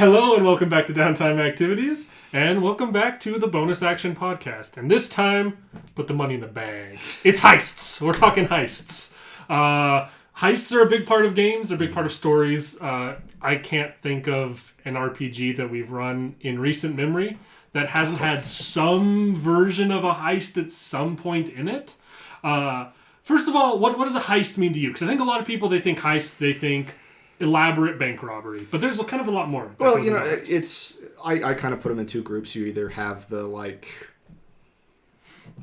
Hello and welcome back to Downtime Activities, and welcome back to the Bonus Action Podcast. And this time, put the money in the bag. It's heists. We're talking heists. Heists are a big part of games. They're a big part of stories. I can't think of an RPG that we've run in recent memory that hasn't had some version of a heist at some point in it. First of all, what does a heist mean to you? Because I think a lot of people, they think heist, they think elaborate bank robbery, but there's kind of a lot more. Well, you know, it's I kind of put them in two groups. You either have the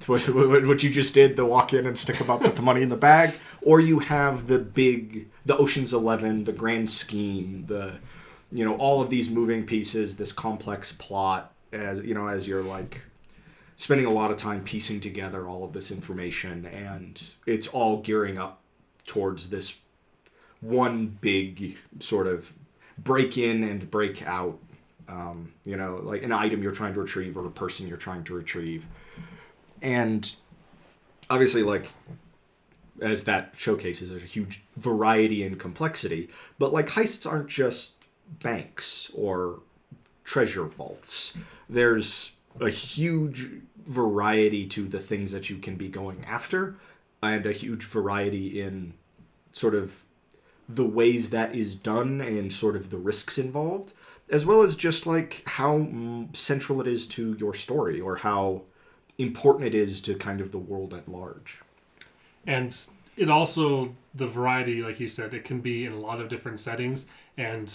what you just did, the walk in and stick them up, put the money in the bag, or you have the Ocean's 11, the grand scheme, all of these moving pieces, this complex plot, as you're spending a lot of time piecing together all of this information, and it's all gearing up towards this one big sort of break in and break out, like an item you're trying to retrieve or a person you're trying to retrieve. And obviously, as that showcases, there's a huge variety and complexity, but heists aren't just banks or treasure vaults. There's a huge variety to the things that you can be going after, and a huge variety in sort of the ways that is done and sort of the risks involved, as well as just how central it is to your story or how important it is to kind of the world at large. And it also, the variety, like you said, it can be in a lot of different settings, and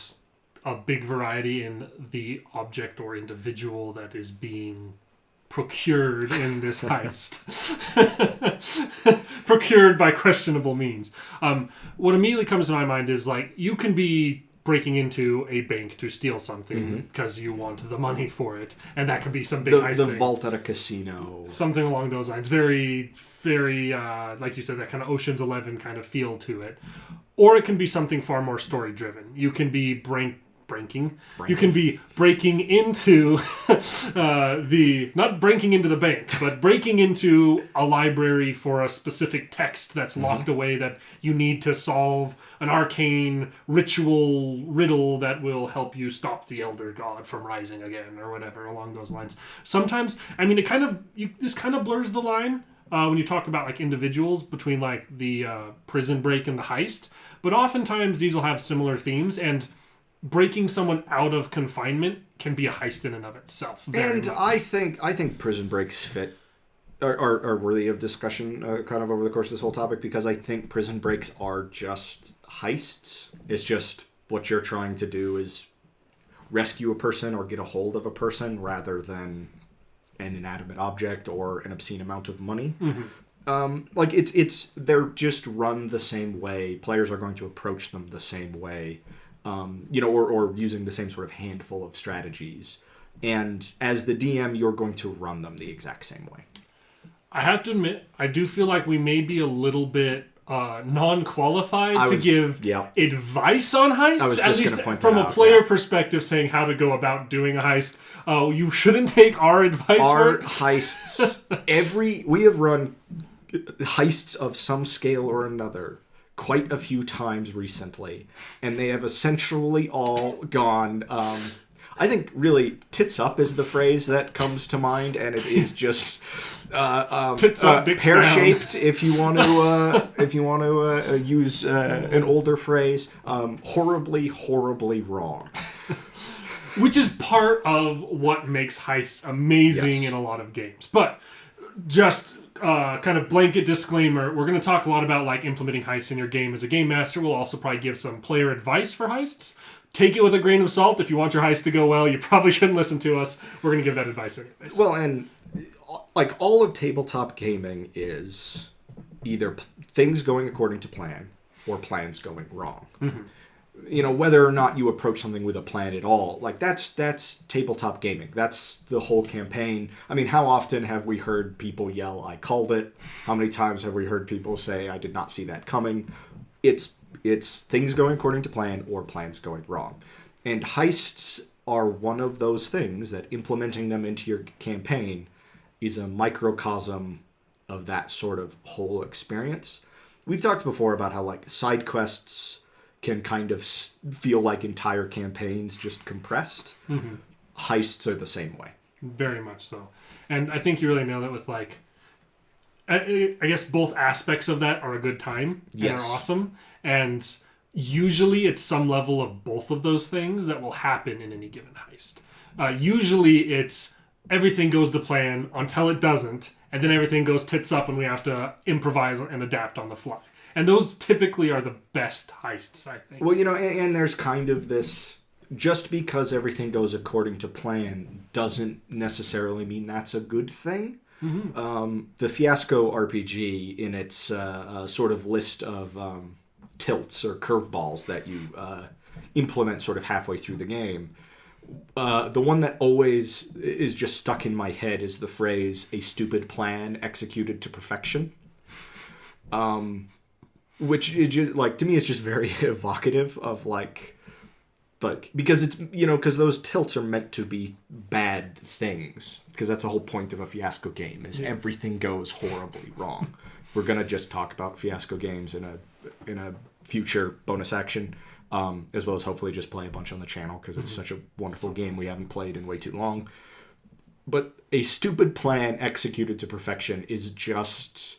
a big variety in the object or individual that is being procured in this heist. Procured by questionable means. What immediately comes to my mind is you can be breaking into a bank to steal something because you want the money for it, and that could be some big heist the thing. vault at a casino, something along those lines. Very, very like you said, that kind of Ocean's 11 kind of feel to it. Or it can be something far more story driven. You can be You can be breaking into not breaking into the bank, but breaking into a library for a specific text that's locked away that you need to solve an arcane ritual riddle that will help you stop the Elder God from rising again, or whatever along those lines. Sometimes, this kind of blurs the line when you talk about individuals between the prison break and the heist, but oftentimes these will have similar themes, and breaking someone out of confinement can be a heist in and of itself. And much. I think prison breaks are worthy of discussion kind of over the course of this whole topic, because I think prison breaks are just heists. It's just what you're trying to do is rescue a person or get a hold of a person rather than an inanimate object or an obscene amount of money. They're just run the same way. Players are going to approach them the same way. Or using the same sort of handful of strategies. And as the DM, you're going to run them the exact same way. I have to admit, I do feel like we may be a little bit non-qualified to give advice on heists, at least from a player perspective, saying how to go about doing a heist. You shouldn't take our advice for it. Heists, we have run heists of some scale or another quite a few times recently, and they have essentially all gone, I think really tits up is the phrase that comes to mind, and it is just pear-shaped if you want to use an older phrase, horribly wrong. Which is part of what makes heists amazing in a lot of games. But just kind of blanket disclaimer, we're going to talk a lot about implementing heists in your game as a game master. We'll also probably give some player advice for heists. Take it with a grain of salt. If you want your heist to go well, you probably shouldn't listen to us. We're going to give that advice anyways. Well, and all of tabletop gaming is either things going according to plan or plans going wrong. Whether or not you approach something with a plan at all, that's tabletop gaming. That's the whole campaign. How often have we heard people yell, "I called it"? How many times have we heard people say, "I did not see that coming"? It's things going according to plan or plans going wrong. And heists are one of those things that implementing them into your campaign is a microcosm of that sort of whole experience. We've talked before about how side quests can kind of feel like entire campaigns just compressed. Mm-hmm. Heists are the same way. Very much so. And I think you really nailed it with, like, I guess both aspects of that are a good time and are awesome. And usually it's some level of both of those things that will happen in any given heist. Usually it's everything goes to plan until it doesn't, and then everything goes tits up and we have to improvise and adapt on the fly. And those typically are the best heists, I think. Well, and there's kind of this... Just because everything goes according to plan doesn't necessarily mean that's a good thing. Mm-hmm. The Fiasco RPG, in its sort of list of tilts or curveballs that you implement sort of halfway through the game, the one that always is just stuck in my head is the phrase, a stupid plan executed to perfection. Which is just, like, to me is just very evocative of, like, because it's, because those tilts are meant to be bad things. Because that's the whole point of a Fiasco game, is everything goes horribly wrong. We're going to just talk about Fiasco games in a future bonus action, as well as hopefully just play a bunch on the channel, because it's such a wonderful game we haven't played in way too long. But a stupid plan executed to perfection is just...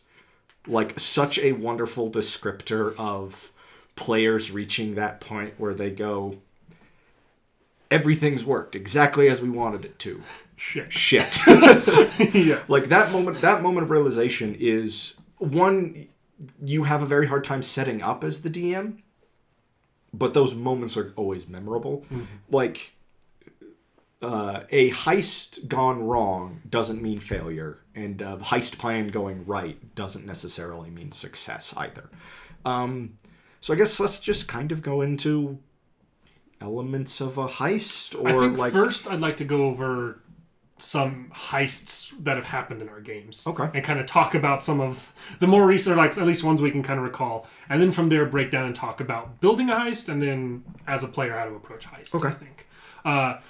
like such a wonderful descriptor of players reaching that point where they go, everything's worked exactly as we wanted it to. Shit. Yes. Like that moment of realization is one you have a very hard time setting up as the DM, but those moments are always memorable. Mm-hmm. Like a heist gone wrong doesn't mean failure, and a heist plan going right doesn't necessarily mean success either. So I guess let's just kind of go into elements of a heist. Or I think first I'd like to go over some heists that have happened in our games. Okay. And kind of talk about some of the more recent, like at least ones we can kind of recall. And then from there break down and talk about building a heist, and then as a player how to approach heists, I think.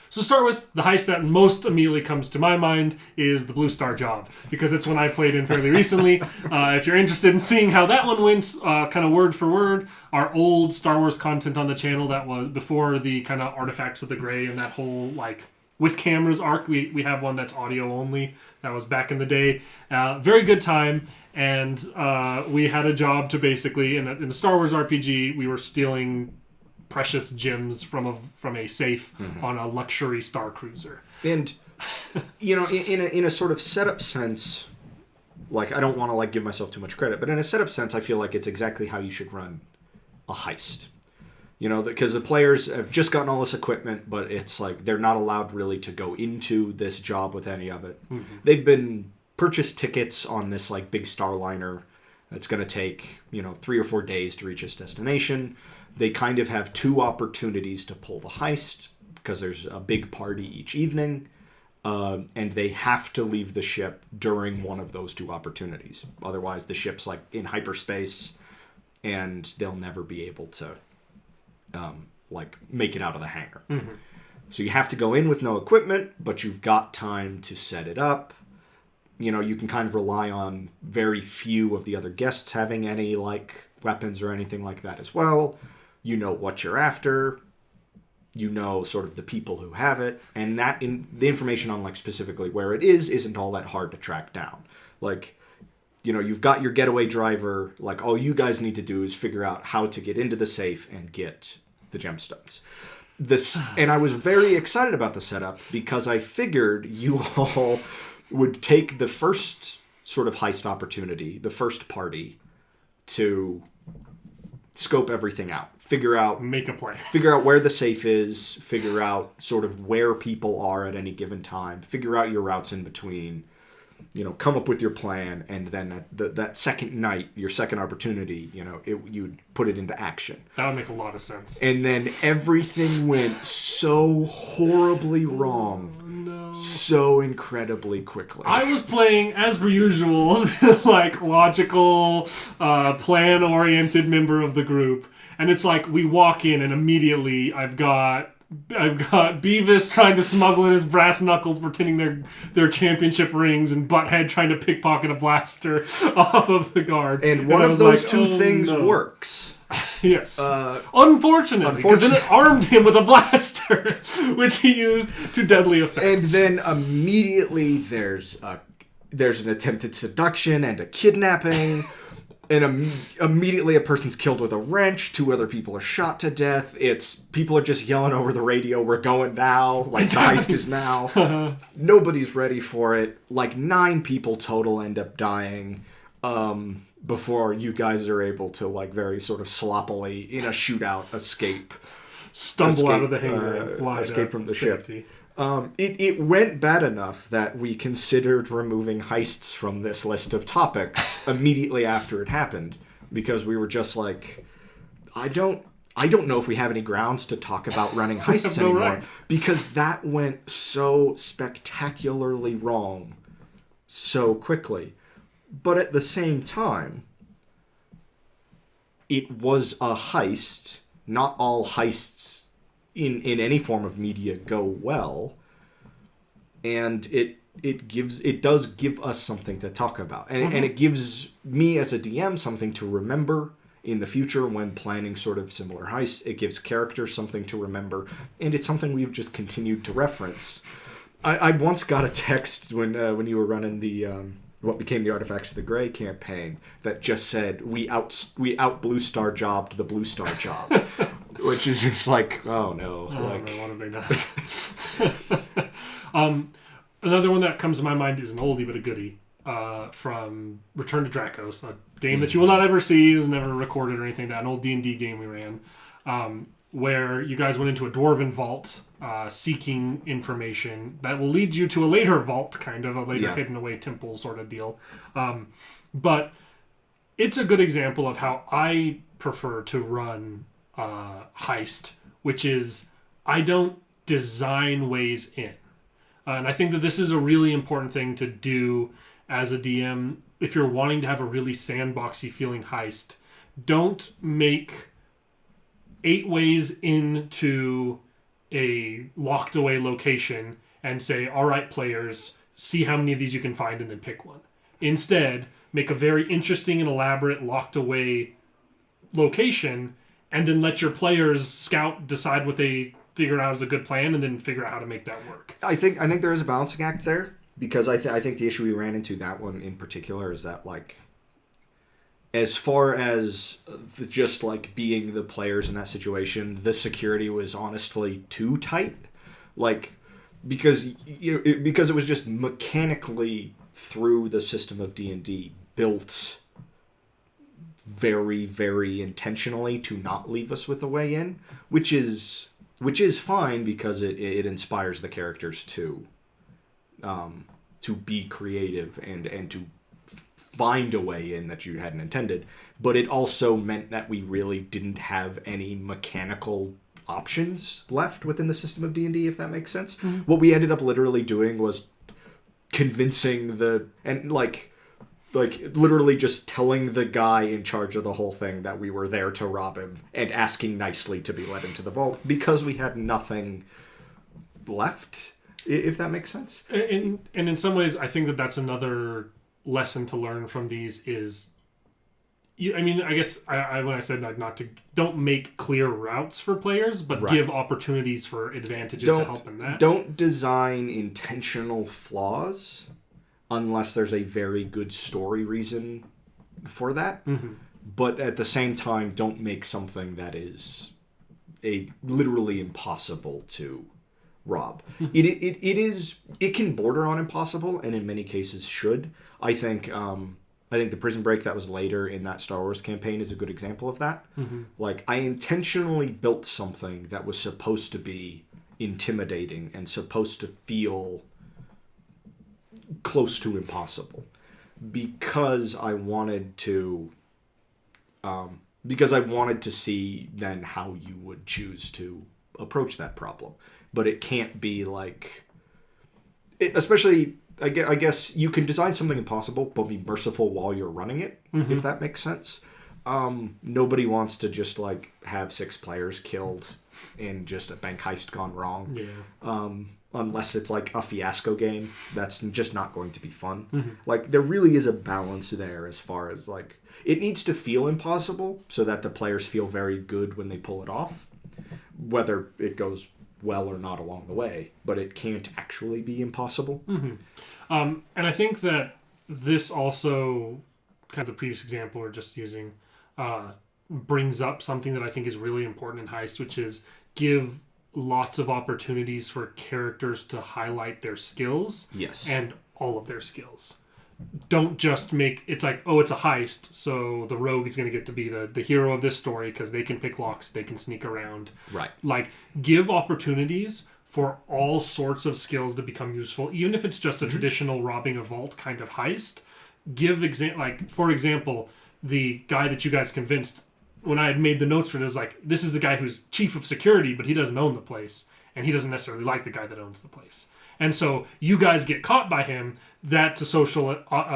So start with the heist that most immediately comes to my mind is the Blue Star Job, because it's one I played in fairly recently. If you're interested in seeing how that one went, kind of word for word, our old Star Wars content on the channel that was before the kind of Artifacts of the Grey and that whole like with cameras arc, we have one that's audio only. That was back in the day. Very good time. And we had a job to basically, in a Star Wars RPG, we were stealing precious gems from a safe on a luxury Star Cruiser. And in a sort of setup sense, like I don't want to like give myself too much credit, but in a setup sense, I feel like it's exactly how you should run a heist. Because the players have just gotten all this equipment, but it's like they're not allowed really to go into this job with any of it. Mm-hmm. They've been purchased tickets on this like big Starliner that's going to take 3 or 4 days to reach its destination. They kind of have 2 opportunities to pull the heist because there's a big party each evening, and they have to leave the ship during one of those 2 opportunities. Otherwise, the ship's like in hyperspace, and they'll never be able to make it out of the hangar. Mm-hmm. So you have to go in with no equipment, but you've got time to set it up. You can kind of rely on very few of the other guests having any like weapons or anything like that as well. You know what you're after. Sort of the people who have it, and the information on like specifically where it isn't all that hard to track down. Like, you've got your getaway driver. Like, all you guys need to do is figure out how to get into the safe and get the gemstones. And I was very excited about the setup because I figured you all would take the first sort of heist opportunity, the first party, to scope everything out. Make a plan. Figure out where the safe is. Figure out sort of where people are at any given time. Figure out your routes in between. Come up with your plan, and then that second night, your second opportunity, you'd put it into action. That would make a lot of sense. And then everything went so horribly wrong, so incredibly quickly. I was playing, as per usual, like logical, plan-oriented member of the group. And it's like we walk in and immediately I've got Beavis trying to smuggle in his brass knuckles, pretending they're championship rings, and Butthead trying to pickpocket a blaster off of the guard. And one of those two things works. Yes. Unfortunately, because then it armed him with a blaster, which he used to deadly effect. And then immediately there's an attempted seduction and a kidnapping. And immediately a person's killed with a wrench. 2 other people are shot to death. People are just yelling over the radio, "We're going now." Like, the heist is now. Nobody's ready for it. Like, 9 people total end up dying before you guys are able to, like, very sort of sloppily, in a shootout, stumble out of the hangar and fly escape from the safety. ship. It went bad enough that we considered removing heists from this list of topics immediately after it happened, because we were just like, I don't know if we have any grounds to talk about running heists anymore, right. Because that went so spectacularly wrong so quickly. But at the same time, it was a heist. Not all heists in any form of media go well, and it does give us something to talk about, and it gives me as a DM something to remember in the future when planning sort of similar heists. It gives characters something to remember, and it's something we've just continued to reference. I once got a text when you were running the what became the Artifacts of the Grey campaign that just said, we out Blue Star jobbed the Blue Star job. Which is just like, oh no. What have they done? Another one that comes to my mind is an oldie but a goodie from Return to Dracos, a game that you will not ever see. It was never recorded or anything. An old D&D game we ran, where you guys went into a dwarven vault seeking information that will lead you to a later vault, kind of a later hidden away temple sort of deal. But it's a good example of how I prefer to run heist, which is I don't design ways in. And I think that this is a really important thing to do as a DM if you're wanting to have a really sandboxy feeling heist. Don't make 8 ways into a locked away location and say, all right, players, see how many of these you can find and then pick one. Instead, make a very interesting and elaborate locked away location and then let your players scout, decide what they figure out as a good plan, and then figure out how to make that work. I think there is a balancing act there, because I think the issue we ran into, that one in particular, is that, like, as far as just, like, being the players in that situation, the security was honestly too tight. Like, because it was just mechanically through the system of D&D built very, very intentionally to not leave us with a way in, which is fine because it inspires the characters to be creative and to find a way in that you hadn't intended. But it also meant that we really didn't have any mechanical options left within the system of D&D, if that makes sense. Mm-hmm. What we ended up literally doing was convincing literally just telling the guy in charge of the whole thing that we were there to rob him and asking nicely to be let into the vault because we had nothing left, if that makes sense. And in some ways, I think that that's another lesson to learn from these is, I mean, I guess I when I said don't make clear routes for players, but give opportunities for advantages to help in that. Don't design intentional flaws unless there's a very good story reason for that. Mm-hmm. But at the same time, don't make something that is literally impossible to rob. Mm-hmm. It can border on impossible, and in many cases should. I think the Prison Break that was later in that Star Wars campaign is a good example of that. Mm-hmm. Like, I intentionally built something that was supposed to be intimidating and supposed to feel close to impossible because I wanted to see then how you would choose to approach that problem. But it can't be like especially I guess you can design something impossible but be merciful while you're running it, mm-hmm. if that makes sense. Nobody wants to just like have 6 players killed in just a bank heist gone wrong. Yeah. Unless it's like a fiasco game, that's just not going to be fun. Mm-hmm. Like there really is a balance there as far as like it needs to feel impossible so that the players feel very good when they pull it off, whether it goes well or not along the way, but it can't actually be impossible. Mm-hmm. And I think that this also, kind of the previous example we're just using, brings up something that I think is really important in Heist, which is give lots of opportunities for characters to highlight their skills. Yes. And all of their skills. Don't just make it's like, oh, it's a heist, so the rogue is going to get to be the hero of this story because they can pick locks, they can sneak around. Right. Like, give opportunities for all sorts of skills to become useful, even if it's just a traditional robbing a vault kind of heist. For example, the guy that you guys convinced when I had made the notes for this, like, this is the guy who's chief of security, but he doesn't own the place, and he doesn't necessarily like the guy that owns the place. And so you guys get caught by him. That's a social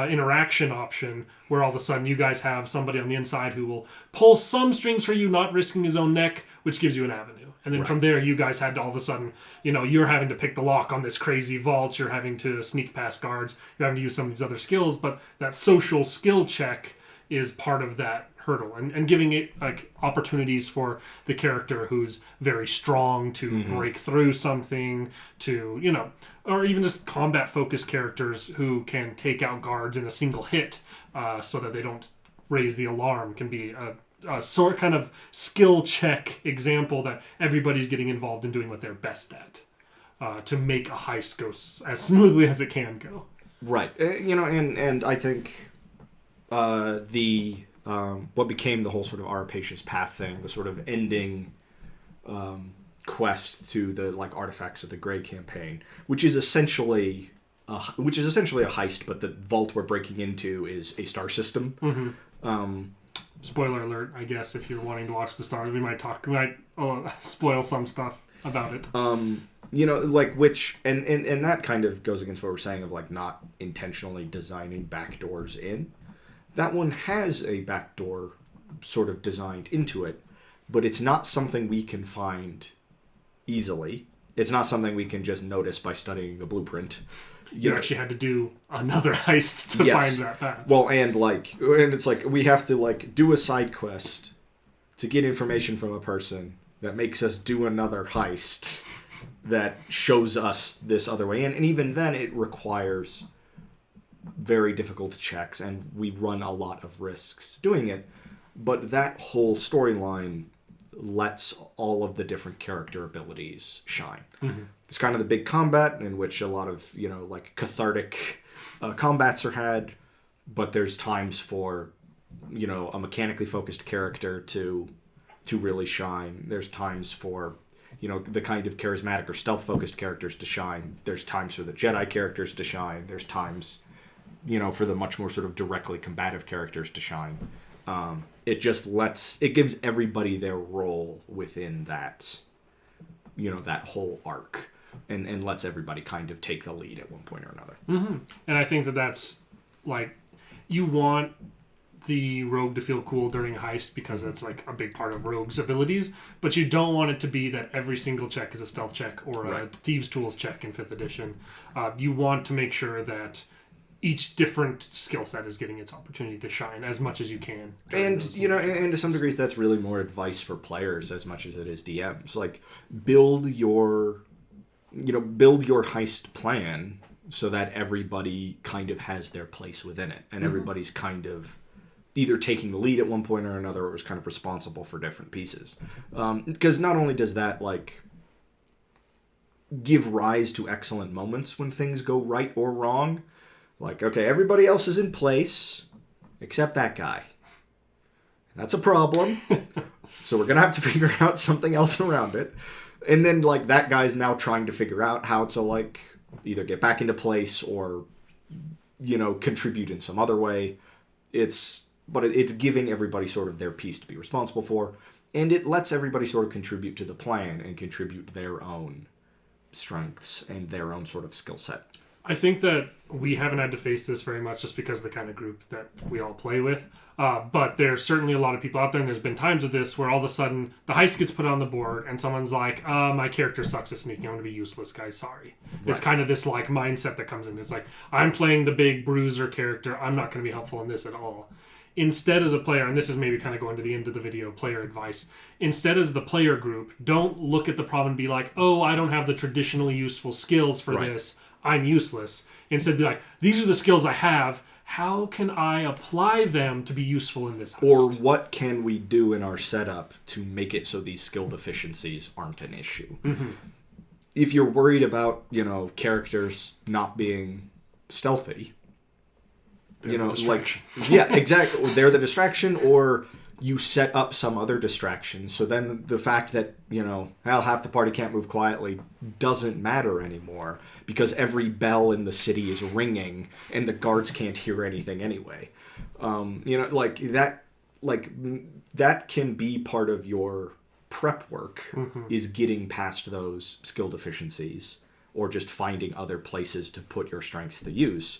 interaction option where all of a sudden you guys have somebody on the inside who will pull some strings for you, not risking his own neck, which gives you an avenue. And then from there, you guys had to all of a sudden, you're having to pick the lock on this crazy vault. You're having to sneak past guards. You're having to use some of these other skills. But that social skill check is part of that hurdle, and giving it like opportunities for the character who's very strong to break through something, to or even just combat focused characters who can take out guards in a single hit, so that they don't raise the alarm, can be a sort kind of skill check example that everybody's getting involved in doing what they're best at, to make a heist go as smoothly as it can go. Right. And I think what became the whole sort of Arapacious Path thing, the sort of ending quest to the like artifacts of the Grey campaign, which is essentially a heist, but the vault we're breaking into is a star system. Spoiler alert, I guess, if you're wanting to watch the stars, we might spoil some stuff about it. Which and that kind of goes against what we're saying of like not intentionally designing backdoors in. That one has a backdoor sort of designed into it, but it's not something we can find easily. It's not something we can just notice by studying the blueprint. You actually had to do another heist to find that path. Well, and it's like we have to like do a side quest to get information from a person that makes us do another heist that shows us this other way in, and even then it requires very difficult checks, and we run a lot of risks doing it. But that whole storyline lets all of the different character abilities shine. It's kind of the big combat in which a lot of like cathartic combats are had, but there's times for a mechanically focused character to really shine. There's times for the kind of charismatic or stealth focused characters to shine. There's times for the Jedi characters to shine. There's times for the much more sort of directly combative characters to shine. It gives everybody their role within that, that whole arc, and lets everybody kind of take the lead at one point or another. And I think that's like, you want the rogue to feel cool during a heist because that's like a big part of rogue's abilities, but you don't want it to be that every single check is a stealth check or a thieves tools check in 5th edition. You want to make sure that each different skill set is getting its opportunity to shine as much as you can. And and to some degrees that's really more advice for players as much as it is DMs. Like build your heist plan so that everybody kind of has their place within it, and everybody's kind of either taking the lead at one point or another, or is kind of responsible for different pieces. Because not only does that like give rise to excellent moments when things go right or wrong. Like, okay, everybody else is in place except that guy. That's a problem. So we're going to have to figure out something else around it. And then, like, that guy's now trying to figure out how to, like, either get back into place or, contribute in some other way. It's giving everybody sort of their piece to be responsible for. And it lets everybody sort of contribute to the plan and contribute their own strengths and their own sort of skill set. I think that we haven't had to face this very much just because of the kind of group that we all play with. But there's certainly a lot of people out there, and there's been times of this where all of a sudden the heist gets put on the board and someone's like, my character sucks at sneaking. I'm going to be useless, guys. Sorry. Right. It's kind of this like mindset that comes in. It's like, I'm playing the big bruiser character. I'm not going to be helpful in this at all. Instead, as a player, and this is maybe kind of going to the end of the video, player advice. Instead, as the player group, don't look at the problem and be like, oh, I don't have the traditionally useful skills for this. I'm useless. Instead, be like, these are the skills I have. How can I apply them to be useful in this heist? Or what can we do in our setup to make it so these skill deficiencies aren't an issue? Mm-hmm. If you're worried about, characters not being stealthy, yeah, exactly. They're the distraction, or you set up some other distraction. So then the fact that, half the party can't move quietly doesn't matter anymore because every bell in the city is ringing and the guards can't hear anything anyway. That can be part of your prep work, is getting past those skill deficiencies or just finding other places to put your strengths to use.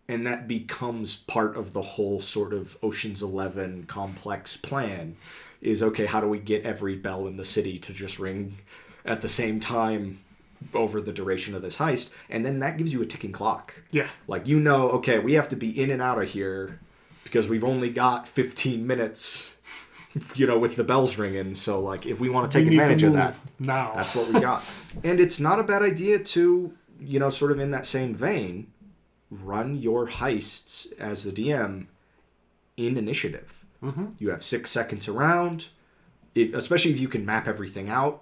And that becomes part of the whole sort of Ocean's 11 complex plan is, okay, how do we get every bell in the city to just ring at the same time over the duration of this heist? And then that gives you a ticking clock. Yeah. Okay, we have to be in and out of here because we've only got 15 minutes, with the bells ringing. So, if we want to take advantage of that, now that's what we got. And it's not a bad idea to, sort of in that same vein, run your heists as the DM in initiative. Mm-hmm. You have 6 seconds around, especially if you can map everything out,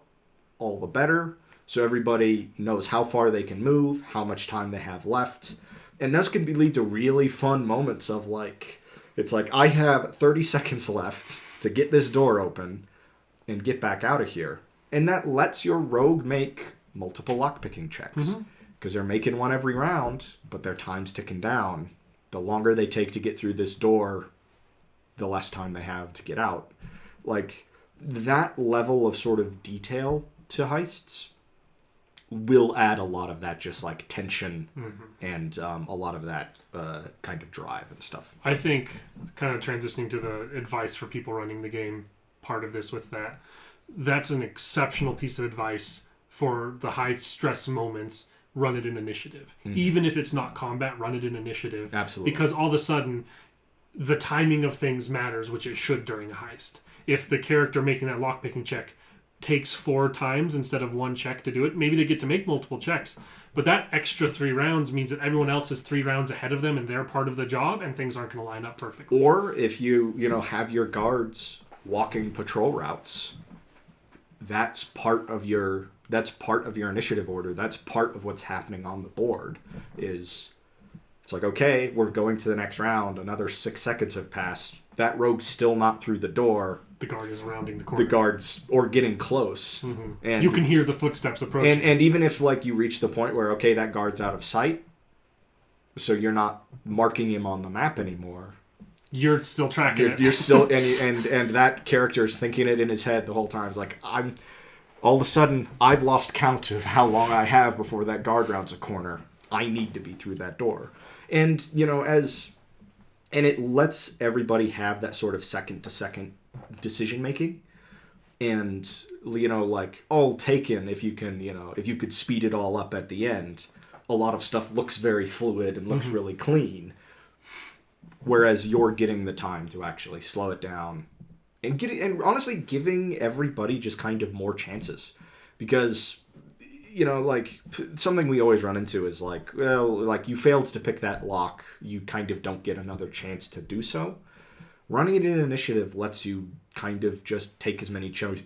all the better. So everybody knows how far they can move, how much time they have left. And this can lead to really fun moments of I have 30 seconds left to get this door open and get back out of here. And that lets your rogue make multiple lockpicking checks. Mm-hmm. Because they're making one every round, but their time's ticking down. The longer they take to get through this door, the less time they have to get out. That level of sort of detail to heists will add a lot of that just tension and a lot of that kind of drive and stuff. I think, kind of transitioning to the advice for people running the game, part of this with that's an exceptional piece of advice for the high stress moments. Run it in initiative. Mm-hmm. Even if it's not combat, run it in initiative. Absolutely. Because all of a sudden, the timing of things matters, which it should during a heist. If the character making that lockpicking check takes 4 times instead of 1 check to do it, maybe they get to make multiple checks. But that extra 3 rounds means that everyone else is 3 rounds ahead of them and they're part of the job and things aren't going to line up perfectly. Or if you have your guards walking patrol routes, that's part of your initiative order. That's part of what's happening on the board. It's okay, we're going to the next round. Another 6 seconds have passed. That rogue's still not through the door. The guard is rounding the corner. The guard's or getting close. Mm-hmm. And you can hear the footsteps approaching. And even if you reach the point where, okay, that guard's out of sight, so you're not marking him on the map anymore. You're still tracking it. You're still and that character's thinking it in his head the whole time. It's all of a sudden, I've lost count of how long I have before that guard rounds a corner. I need to be through that door. And, and it lets everybody have that sort of second-to-second decision-making. And, all taken if you can, if you could speed it all up at the end, a lot of stuff looks very fluid and looks really clean. Whereas you're getting the time to actually slow it down. And honestly giving everybody just kind of more chances. Because, something we always run into is you failed to pick that lock, you kind of don't get another chance to do so. Running it in initiative lets you kind of just take as many chances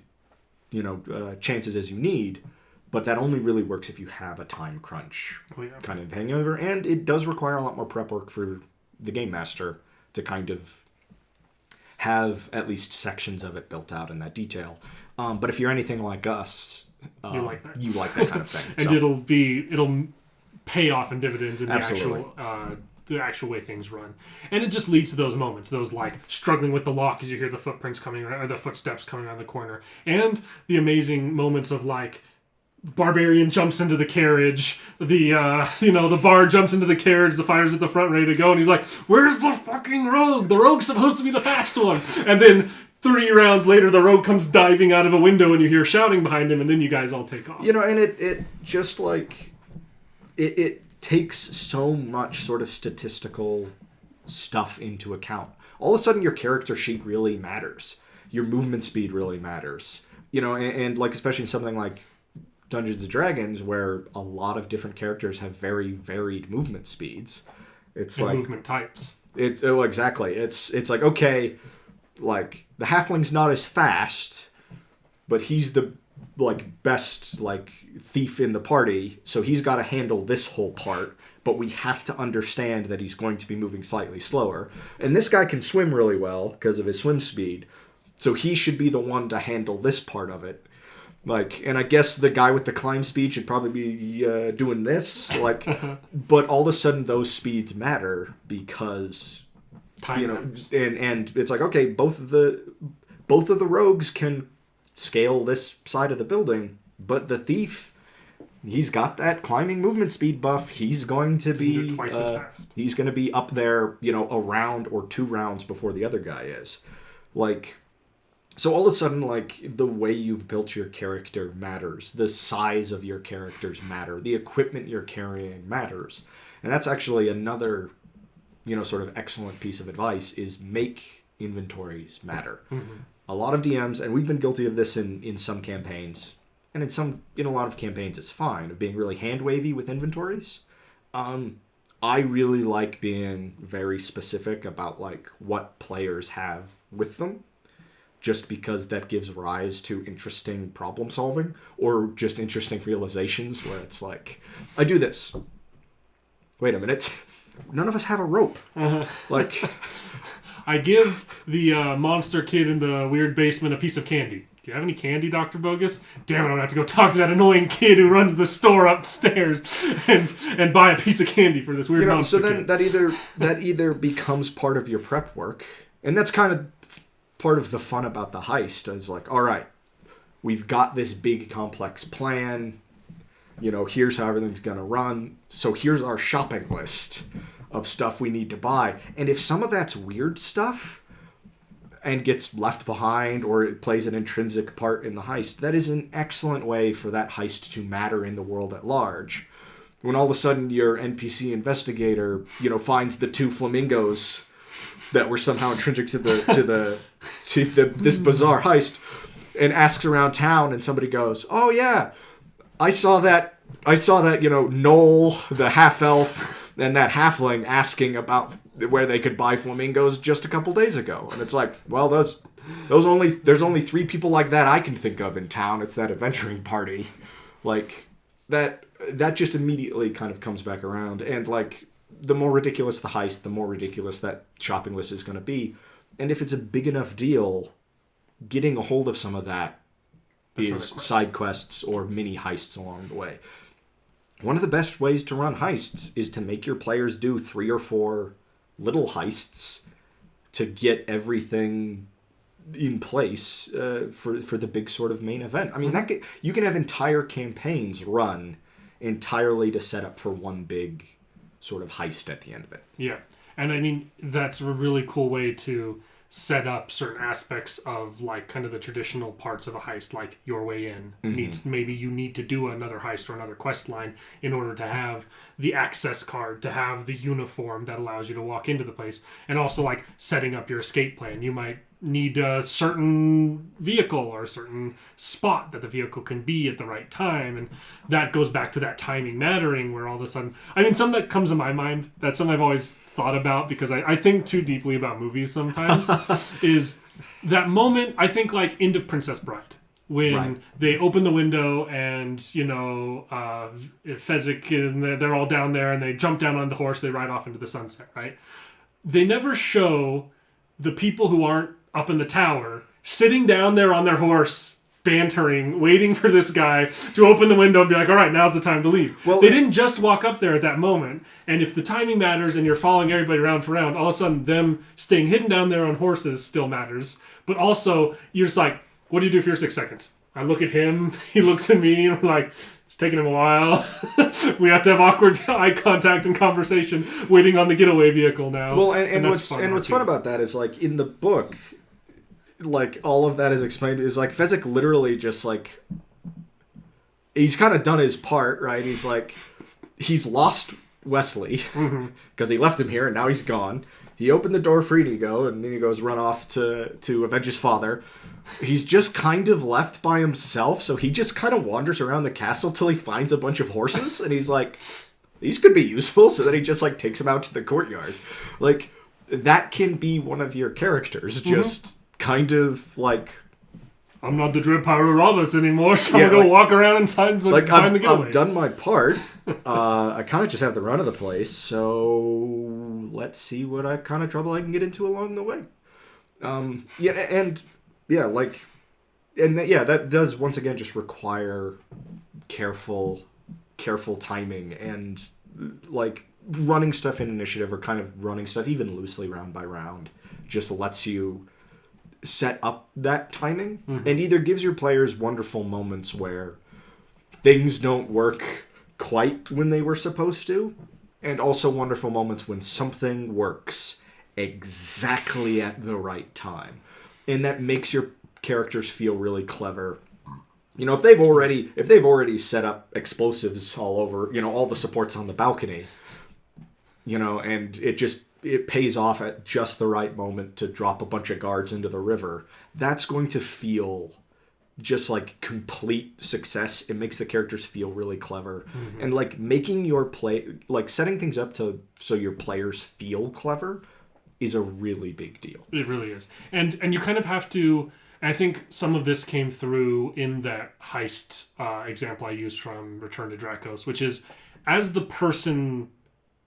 as you need, but that only really works if you have a time crunch kind of hangover. And it does require a lot more prep work for the game master to kind of have at least sections of it built out in that detail. But if you're anything like us, you like that kind of thing. And it'll pay off in dividends in the actual way things run. And it just leads to those moments, those struggling with the lock as you hear the footprints coming around, or the footsteps coming around the corner, and the amazing moments of barbarian jumps into the carriage. The the bard jumps into the carriage. The fighter's at the front ready to go, and he's like, "Where's the fucking rogue? The rogue's supposed to be the fast one." And then 3 rounds later, the rogue comes diving out of a window, and you hear shouting behind him, and then you guys all take off. And it just like it takes so much sort of statistical stuff into account. All of a sudden, your character sheet really matters. Your movement speed really matters. And like especially in something like Dungeons and Dragons, where a lot of different characters have very varied movement speeds. It's and like movement types. Exactly. It's like, okay, like the halfling's not as fast, but he's the best thief in the party, so he's got to handle this whole part. But we have to understand that he's going to be moving slightly slower. And this guy can swim really well because of his swim speed, so he should be the one to handle this part of it. And I guess the guy with the climb speed should probably be doing this. But all of a sudden those speeds matter because and it's like, okay, both of the rogues can scale this side of the building, but the thief, he's got that climbing movement speed buff. He's going to be twice as fast. He's going to be up there, a round or 2 rounds before the other guy is. So all of a sudden, the way you've built your character matters. The size of your characters matter. The equipment you're carrying matters. And that's actually another, sort of excellent piece of advice is make inventories matter. Mm-hmm. A lot of DMs, and we've been guilty of this in some campaigns, and in a lot of campaigns it's fine, of being really hand-wavy with inventories. I really like being very specific about, what players have with them, just because that gives rise to interesting problem solving or just interesting realizations where it's like, I do this. Wait a minute. None of us have a rope. I give the monster kid in the weird basement a piece of candy. Do you have any candy, Dr. Bogus? Damn it, I'm going to have to go talk to that annoying kid who runs the store upstairs and buy a piece of candy for this weird monster kid. That either becomes part of your prep work, and that's kind of part of the fun about the heist is all right, we've got this big complex plan, here's how everything's gonna run, so here's our shopping list of stuff we need to buy. And if some of that's weird stuff and gets left behind or it plays an intrinsic part in the heist, that is an excellent way for that heist to matter in the world at large. When all of a sudden your NPC investigator finds the 2 flamingos that were somehow intrinsic to this bizarre heist, and asks around town, and somebody goes, "Oh yeah, I saw that Noel, the half elf, and that halfling asking about where they could buy flamingos just a couple days ago." And it's like, well, there's only 3 people like that I can think of in town. It's that adventuring party, that just immediately kind of comes back around. And the more ridiculous the heist, the more ridiculous that shopping list is going to be. And if it's a big enough deal, getting a hold of some of that is side quests or mini heists along the way. One of the best ways to run heists is to make your players do 3 or 4 little heists to get everything in place for the big sort of main event. I mean, you can have entire campaigns run entirely to set up for one big sort of heist at the end of it. Yeah. And I mean, that's a really cool way to set up certain aspects of kind of the traditional parts of a heist, like your way in. Mm-hmm. Maybe you need to do another heist or another quest line in order to have the access card, to have the uniform that allows you to walk into the place, and also setting up your escape plan. You might need a certain vehicle or a certain spot that the vehicle can be at the right time, and that goes back to that timing mattering, where all of a sudden, I mean, something that comes to my mind, that's something I've always thought about because I think too deeply about movies sometimes, is that moment, I think end of Princess Bride, when they open the window and Fezzik and they're all down there and they jump down on the horse, they ride off into the sunset, right? They never show the people who aren't up in the tower sitting down there on their horse, bantering, waiting for this guy to open the window and be like, all right, now's the time to leave. Well, they didn't just walk up there at that moment. And if the timing matters and you're following everybody round for round, all of a sudden them staying hidden down there on horses still matters. But also, you're just like, what do you do for your 6 seconds? I look at him, he looks at me, and we're like, it's taking him a while. We have to have awkward eye contact and conversation waiting on the getaway vehicle now. Well, and what's fun about that is, like, in the book, like, all of that is explained, is, like, Fezzik literally just, like, he's kind of done his part, right? He's, like, he's lost Wesley, because he left him here, and now he's gone. He opened the door for Inigo, and Inigo's run off to avenge his father. He's just kind of left by himself, so he just kind of wanders around the castle till he finds a bunch of horses, and he's like, these could be useful, so then he just, like, takes them out to the courtyard. Like, that can be one of your characters, just kind of, like... I'm not the Dread Pirate Robbus anymore, so I'm going to walk around and find the getaway. I've done my part. I kind of just have the run of the place, so let's see what kind of trouble I can get into along the way. That does, once again, just require careful timing, and, like, running stuff in initiative, or kind of running stuff even loosely round by round, just lets you set up that timing, and either gives your players wonderful moments where things don't work quite when they were supposed to, and also wonderful moments when something works exactly at the right time, and that makes your characters feel really clever. You know, if they've already set up explosives all over, you know, all the supports on the balcony, you know, and it pays off at just the right moment to drop a bunch of guards into the river, that's going to feel just like complete success. It makes the characters feel really clever. And, like, making your setting things up so your players feel clever is a really big deal. It really is. And you kind of have to, I think some of this came through in that heist example I used from Return to Dracos, which is, as the person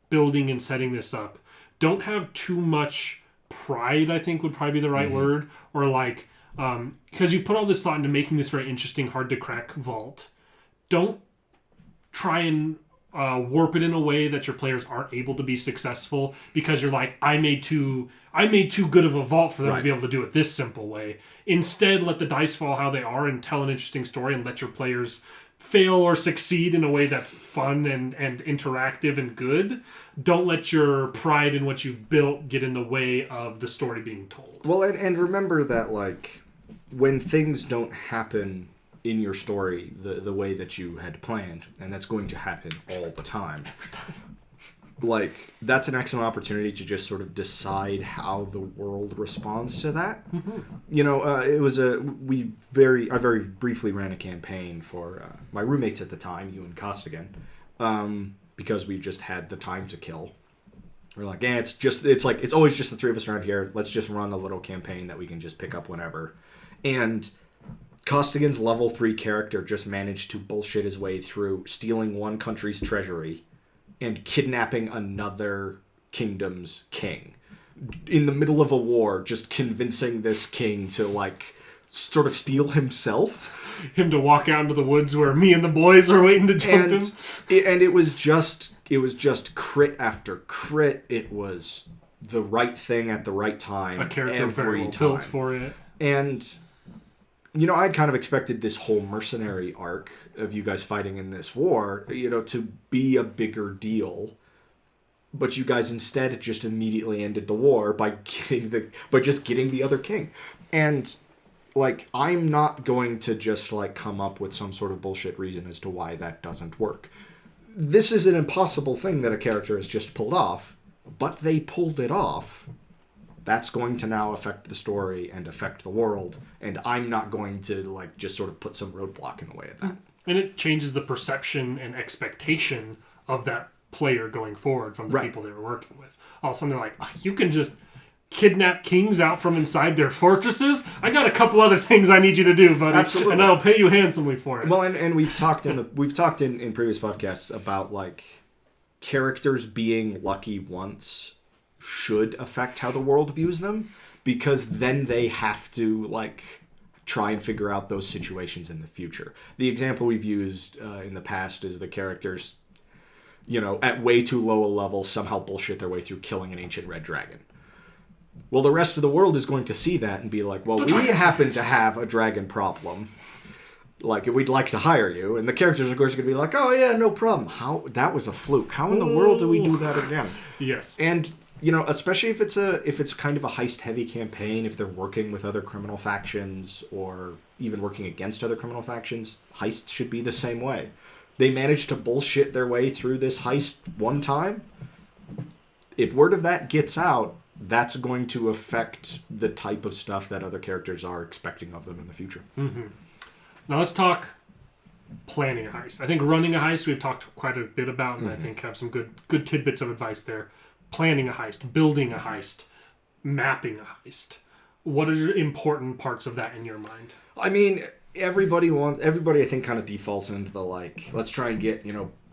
building and setting this up, don't have too much pride, I think would probably be the right word. Or, like, because you put all this thought into making this very interesting, hard to crack vault. Don't try and warp it in a way that your players aren't able to be successful, because you're like, I made too good of a vault for them to be able to do it this simple way. Instead, let the dice fall how they are and tell an interesting story, and let your players fail or succeed in a way that's fun and interactive and good. Don't let your pride in what you've built get in the way of the story being told. Well, and remember that, like, when things don't happen in your story the way that you had planned, and that's going to happen all the time. Like, that's an excellent opportunity to just sort of decide how the world responds to that. You know, I very briefly ran a campaign for my roommates at the time, you and Costigan, because we just had the time to kill. We're like, it's always just the three of us around here. Let's just run a little campaign that we can just pick up whenever. And Costigan's level 3 character just managed to bullshit his way through stealing one country's treasury and kidnapping another kingdom's king. In the middle of a war, just convincing this king to, like, sort of steal himself. Him to walk out into the woods where me and the boys are waiting to jump him. And it was just crit after crit. It was the right thing at the right time. A character very well built for it. And, you know, I'd kind of expected this whole mercenary arc of you guys fighting in this war, you know, to be a bigger deal. But you guys instead just immediately ended the war by just getting the other king. And, like, I'm not going to just, like, come up with some sort of bullshit reason as to why that doesn't work. This is an impossible thing that a character has just pulled off, but they pulled it off. That's going to now affect the story and affect the world, and I'm not going to, like, just sort of put some roadblock in the way of that. And it changes the perception and expectation of that player going forward from the people they were working with. All of a sudden they're like, oh, you can just kidnap kings out from inside their fortresses? I got a couple other things I need you to do, buddy. Absolutely. And I'll pay you handsomely for it. Well, and we've talked in previous podcasts about, like, characters being lucky once should affect how the world views them, because then they have to, like, try and figure out those situations in the future. The example we've used in the past is the characters, you know, at way too low a level somehow bullshit their way through killing an ancient red dragon. Well, the rest of the world is going to see that and be like, well, we happen to have a dragon problem. like, we'd like to hire you. And the characters, of course, are going to be like, oh, yeah, no problem. How? That was a fluke. How in the world do we do that again? Yes. And, especially if it's kind of a heist-heavy campaign, if they're working with other criminal factions or even working against other criminal factions, heists should be the same way. They managed to bullshit their way through this heist one time. If word of that gets out, that's going to affect the type of stuff that other characters are expecting of them in the future. Mm-hmm. Now let's talk planning a heist. I think running a heist we've talked quite a bit about, and I think have some good tidbits of advice there. Planning a heist, building a heist, mapping a heist. What are important parts of that in your mind? I mean, everybody I think kind of defaults into the let's try and get,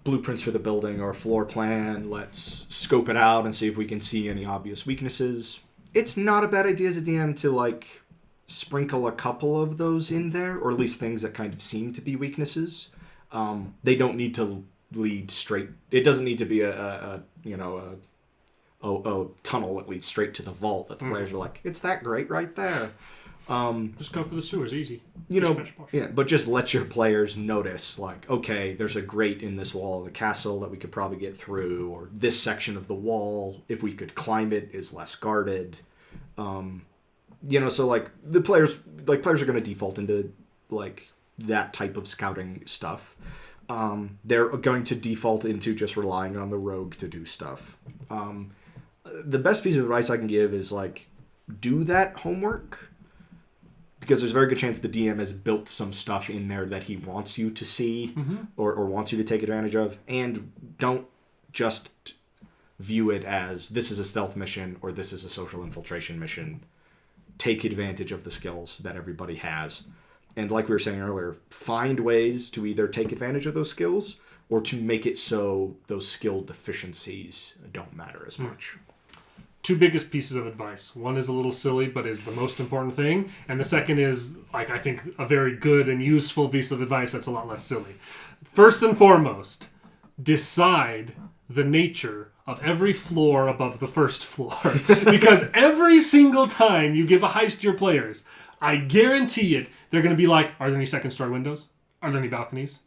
blueprints for the building or a floor plan. Let's scope it out and see if we can see any obvious weaknesses. It's not a bad idea as a DM to sprinkle a couple of those in there, or at least things that kind of seem to be weaknesses. They don't need to lead straight. It doesn't need to be a tunnel that leads straight to the vault that the players are like, it's that great right there. Just go for the sewers, easy. But just let your players notice, okay, there's a grate in this wall of the castle that we could probably get through, or this section of the wall, if we could climb it, is less guarded. So the players are going to default into that type of scouting stuff. They're going to default into just relying on the rogue to do stuff. The best piece of advice I can give is do that homework, because there's a very good chance the DM has built some stuff in there that he wants you to see or wants you to take advantage of, and don't just view it as this is a stealth mission or this is a social infiltration mission. Take advantage of the skills that everybody has. And like we were saying earlier, find ways to either take advantage of those skills or to make it so those skill deficiencies don't matter as much. Two biggest pieces of advice. One is a little silly, but is the most important thing. And the second is, I think, a very good and useful piece of advice that's a lot less silly. First and foremost, decide the nature of every floor above the first floor. Because every single time you give a heist to your players, I guarantee it, they're going to be like, are there any second story windows? Are there any balconies?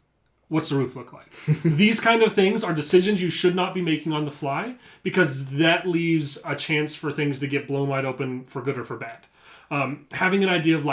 What's the roof look like? These kind of things are decisions you should not be making on the fly, because that leaves a chance for things to get blown wide open for good or for bad. Having an idea of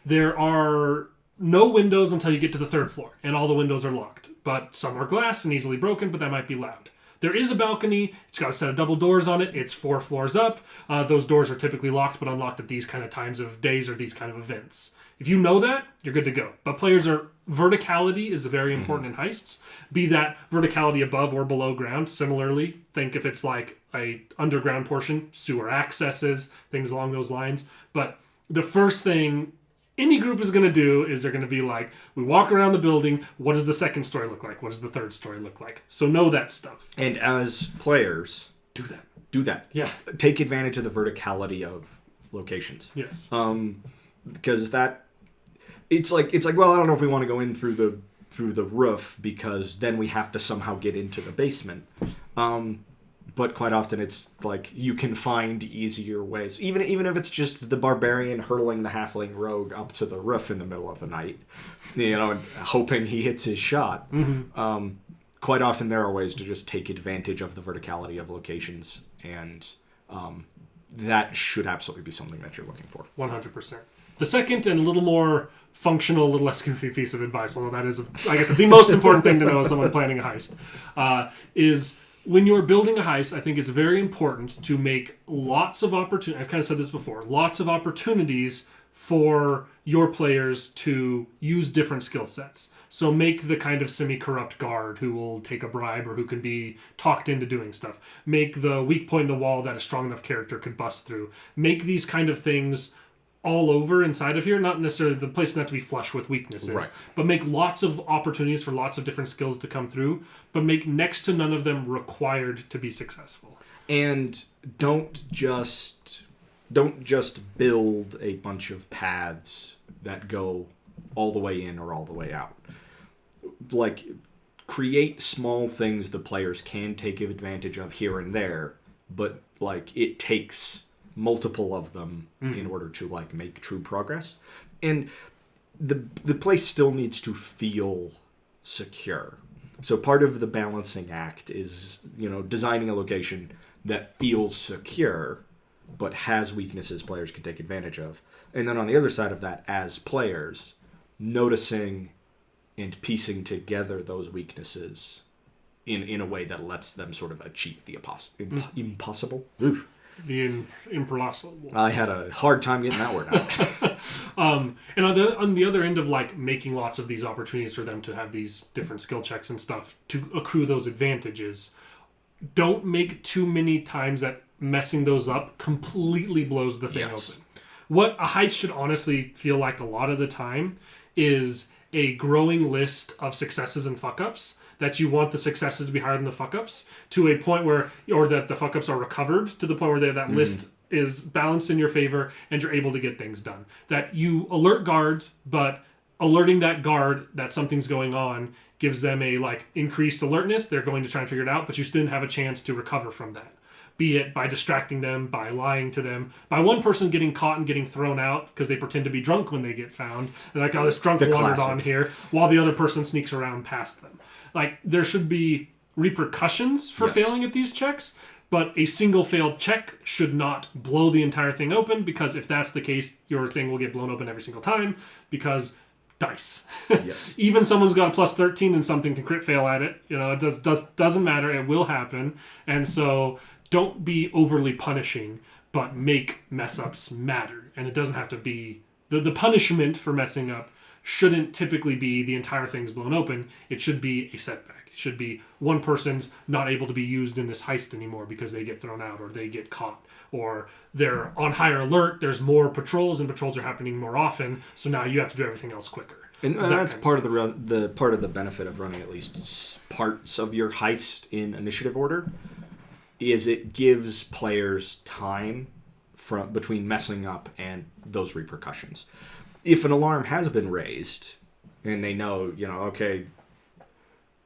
there are no windows until you get to the third floor, and all the windows are locked. But some are glass and easily broken, but that might be loud. There is a balcony. It's got a set of double doors on it. It's 4 floors up. Those doors are typically locked, but unlocked at these kind of times of days or these kind of events. If you know that, you're good to go. But verticality is very important in heists. Be that verticality above or below ground. Similarly, think if it's a underground portion, sewer accesses, things along those lines. But the first thing any group is going to do is they're going to be we walk around the building. What does the second story look like? What does the third story look like? So know that stuff. And as players, do that. Do that. Yeah. Take advantage of the verticality of locations. Yes. Because it's well, I don't know if we want to go in through the roof, because then we have to somehow get into the basement. But quite often it's you can find easier ways, even if it's just the barbarian hurtling the halfling rogue up to the roof in the middle of the night, and hoping he hits his shot. Quite often there are ways to just take advantage of the verticality of locations, and that should absolutely be something that you're looking for. 100%. The second and a little more functional, a little less goofy piece of advice, although that is, I guess, the most important thing to know as someone planning a heist, is when you're building a heist, I think it's very important to make lots of opportunities. I've kind of said this before. Lots of opportunities for your players to use different skill sets. So make the kind of semi-corrupt guard who will take a bribe or who can be talked into doing stuff. Make the weak point in the wall that a strong enough character could bust through. Make these kind of things all over inside of here. Not necessarily, the place doesn't have to be flush with weaknesses, right, but make lots of opportunities for lots of different skills to come through, but make next to none of them required to be successful. And don't just build a bunch of paths that go all the way in or all the way out. Create small things the players can take advantage of here and there, but it takes multiple of them in order to make true progress. And the place still needs to feel secure. So part of the balancing act is, designing a location that feels secure, but has weaknesses players can take advantage of. And then on the other side of that, as players, noticing and piecing together those weaknesses in a way that lets them sort of achieve the impossible. Oof. The impossible. I had a hard time getting that word out. And on the other end of like making lots of these opportunities for them to have these different skill checks and stuff to accrue those advantages, don't make too many times that messing those up completely blows the thing open. What a heist should honestly feel like a lot of the time is a growing list of successes and fuck-ups, that you want the successes to be higher than the fuck-ups, to a point where, or that the fuck-ups are recovered to the point where that list is balanced in your favor and you're able to get things done. That you alert guards, but alerting that guard that something's going on gives them a increased alertness. They're going to try and figure it out, but you still have a chance to recover from that. Be it by distracting them, by lying to them, by one person getting caught and getting thrown out because they pretend to be drunk when they get found. They're like, oh, this drunk wandered on here, while the other person sneaks around past them. There should be repercussions for failing at these checks, but a single failed check should not blow the entire thing open, because if that's the case, your thing will get blown open every single time, because dice. Yes. Even someone's got a plus 13 and something can crit fail at it. It doesn't matter. It will happen. And so don't be overly punishing, but make mess ups matter. And it doesn't have to be the punishment for messing up shouldn't typically be the entire thing's blown open. It should be a setback. It should be one person's not able to be used in this heist anymore because they get thrown out or they get caught, or they're on higher alert. There's more patrols and patrols are happening more often. So now you have to do everything else quicker. And that's part of the part of the benefit of running at least parts of your heist in initiative order, is it gives players time between messing up and those repercussions. If an alarm has been raised and they know, okay,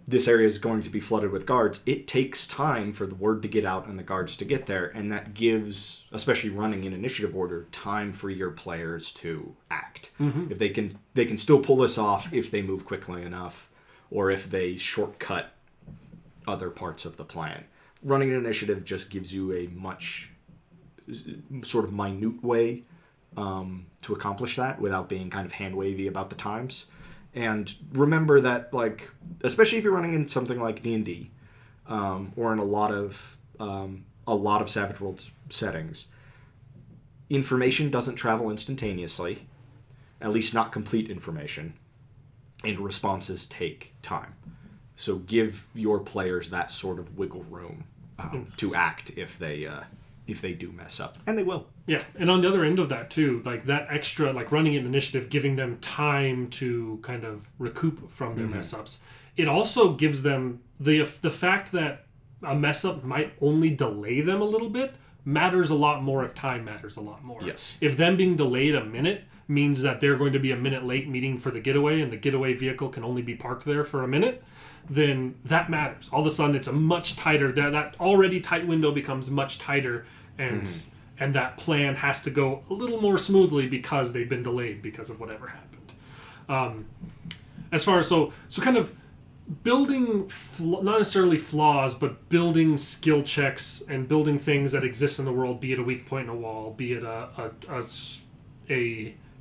this area is going to be flooded with guards, it takes time for the word to get out and the guards to get there, and that gives, especially running in initiative order, time for your players to act. If they can still pull this off if they move quickly enough, or if they shortcut other parts of the plan. Running an initiative just gives you a much sort of minute way to accomplish that without being kind of hand-wavy about the times. And remember that, especially if you're running in something like D&D, or in a lot of Savage Worlds settings, information doesn't travel instantaneously, at least not complete information, and responses take time. So give your players that sort of wiggle room to act if they do mess up, and they will. Yeah, and on the other end of that too, that extra, running an initiative, giving them time to kind of recoup from their mess ups. It also gives them the fact that a mess up might only delay them a little bit matters a lot more if time matters a lot more. Yes. If them being delayed a minute means that they're going to be a minute late meeting for the getaway, and the getaway vehicle can only be parked there for a minute, then that matters. All of a sudden, it's a much tighter. That already tight window becomes much tighter, and that plan has to go a little more smoothly because they've been delayed because of whatever happened. As far as so kind of building not necessarily flaws, but building skill checks and building things that exist in the world, be it a weak point in a wall, be it a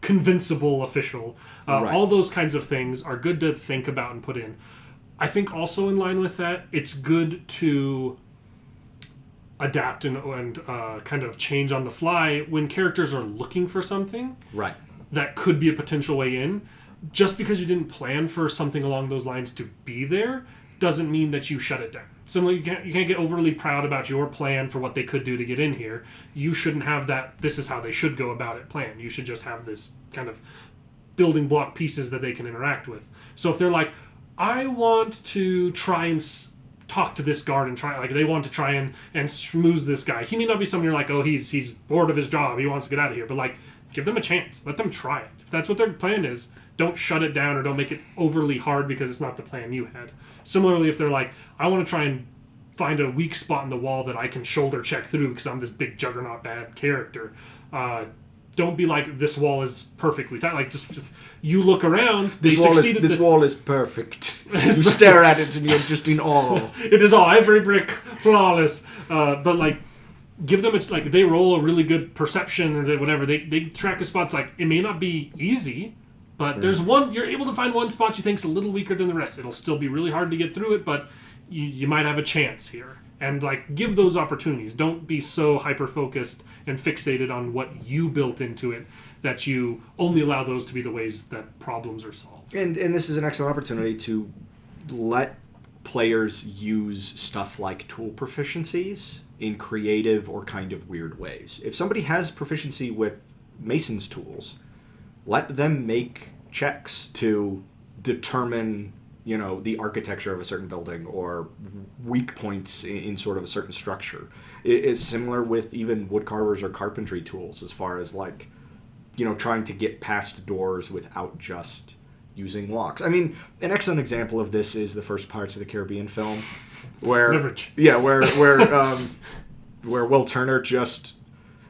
convincible official, right. All those kinds of things are good to think about and put in. I think also in line with that, it's good to adapt and kind of change on the fly when characters are looking for something right. that could be a potential way in. Just because you didn't plan for something along those lines to be there doesn't mean that you shut it down. Similarly, you can't get overly proud about your plan for what they could do to get in here. You shouldn't have that, this is how they should go about it plan. You should just have this kind of building block pieces that they can interact with. So if they're like, I want to try and talk to this guard and try, they want to try and schmooze this guy. He may not be someone you're like, oh, he's bored of his job, he wants to get out of here. But give them a chance. Let them try it. If that's what their plan is, don't shut it down or don't make it overly hard because it's not the plan you had. Similarly, if they're like, I want to try and find a weak spot in the wall that I can shoulder check through because I'm this big juggernaut bad character, don't be like, this wall is perfectly tight. Like, just you look around. This wall is perfect. You stare at it and you're just in awe. It is all ivory brick, flawless. But like, give them like if they roll a really good perception or whatever. They track a spot's like it may not be easy, but there's one you're able to find one spot you think's a little weaker than the rest. It'll still be really hard to get through it, but you might have a chance here. And like, give those opportunities. Don't be so hyper-focused and fixated on what you built into it that you only allow those to be the ways that problems are solved. And this is an excellent opportunity to let players use stuff like tool proficiencies in creative or kind of weird ways. If somebody has proficiency with Mason's tools, let them make checks to determine the architecture of a certain building or weak points in sort of a certain structure. It's similar with even woodcarvers or carpentry tools as far as like, trying to get past doors without just using locks. I mean, an excellent example of this is the first Pirates of the Caribbean film where... Leverage. Yeah, where Will Turner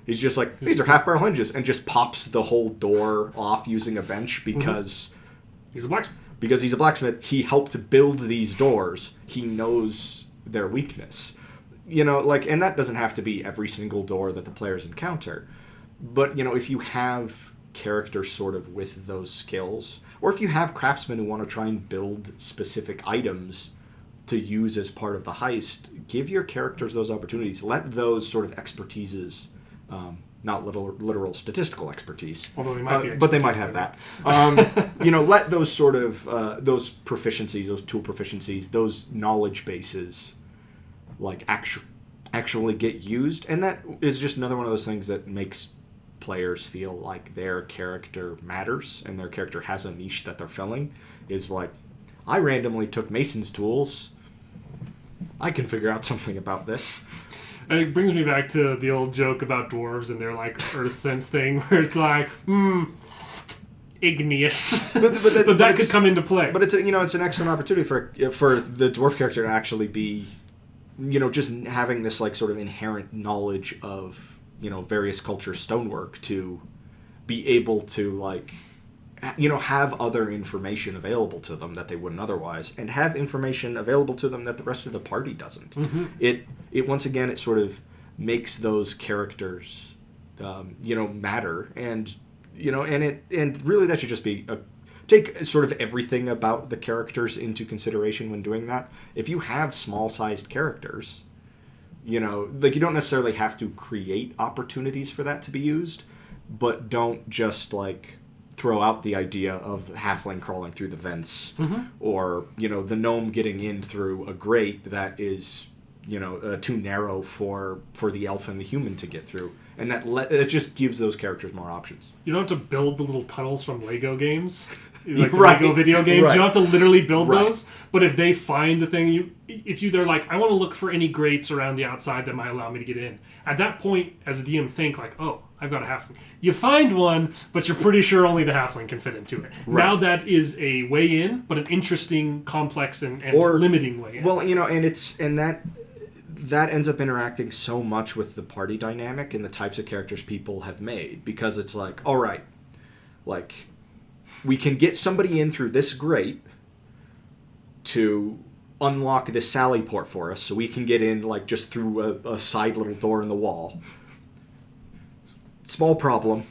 he's just like, these are half-barrel hinges, and just pops the whole door off using a bench because... He's a blacksmith. Because he's a blacksmith, he helped build these doors. He knows their weakness. And that doesn't have to be every single door that the players encounter. But, if you have characters sort of with those skills, or if you have craftsmen who want to try and build specific items to use as part of the heist, give your characters those opportunities. Let those sort of expertises... not literal statistical expertise, although they might be, but they might have that. Let those sort of those proficiencies, those tool proficiencies, those knowledge bases, like actually get used, and that is just another one of those things that makes players feel like their character matters and their character has a niche that they're filling. Is like, I randomly took Mason's tools. I can figure out something about this. It brings me back to the old joke about dwarves and their like earth sense thing, where it's like, igneous. But that could come into play. But it's an excellent opportunity for the dwarf character to actually be, just having this like sort of inherent knowledge of various cultures' stonework to be able to like, have other information available to them that they wouldn't otherwise, and have information available to them that the rest of the party doesn't. Mm-hmm. It once again, it sort of makes those characters, matter, and and really that should just be take sort of everything about the characters into consideration when doing that. If you have small-sized characters, you don't necessarily have to create opportunities for that to be used, but don't just like throw out the idea of the halfling crawling through the vents, or the gnome getting in through a grate that is too narrow for the elf and the human to get through, and it just gives those characters more options. You don't have to build the little tunnels from Lego games, like Lego video games. Right. You don't have to literally build those, but if they find the thing, they're like, I want to look for any grates around the outside that might allow me to get in. At that point, as a DM, think like, oh, I've got a halfling. You find one, but you're pretty sure only the halfling can fit into it. Right. Now that is a way in, but an interesting, complex, and limiting way in. Well, that ends up interacting so much with the party dynamic and the types of characters people have made, because it's like, all right, like, we can get somebody in through this grate to unlock this sally port for us, so we can get in like just through a side little door in the wall. Small problem.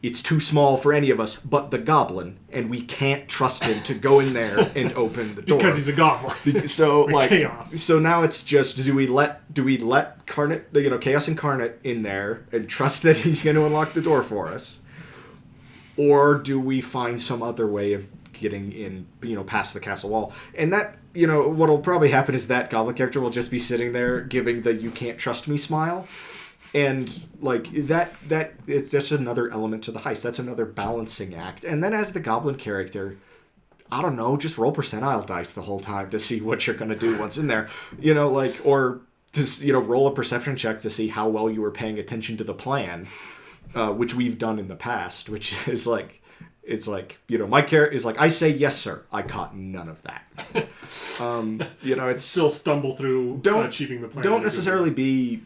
It's too small for any of us but the goblin, and we can't trust him to go in there and open the door because he's a goblin. So like chaos. So now it's just, do we let Carnot, Chaos Incarnate in there and trust that he's going to unlock the door for us, or do we find some other way of getting in, past the castle wall? And that, what'll probably happen is that goblin character will just be sitting there giving the "you can't trust me" smile. And like that it's just another element to the heist. That's another balancing act. And then as the goblin character, I don't know, just roll percentile dice the whole time to see what you're going to do once in there. Or just, roll a perception check to see how well you were paying attention to the plan, which we've done in the past, which is like, it's like, my character is like, I say, yes, sir. I caught none of that. It's still stumble through achieving the plan. Don't necessarily be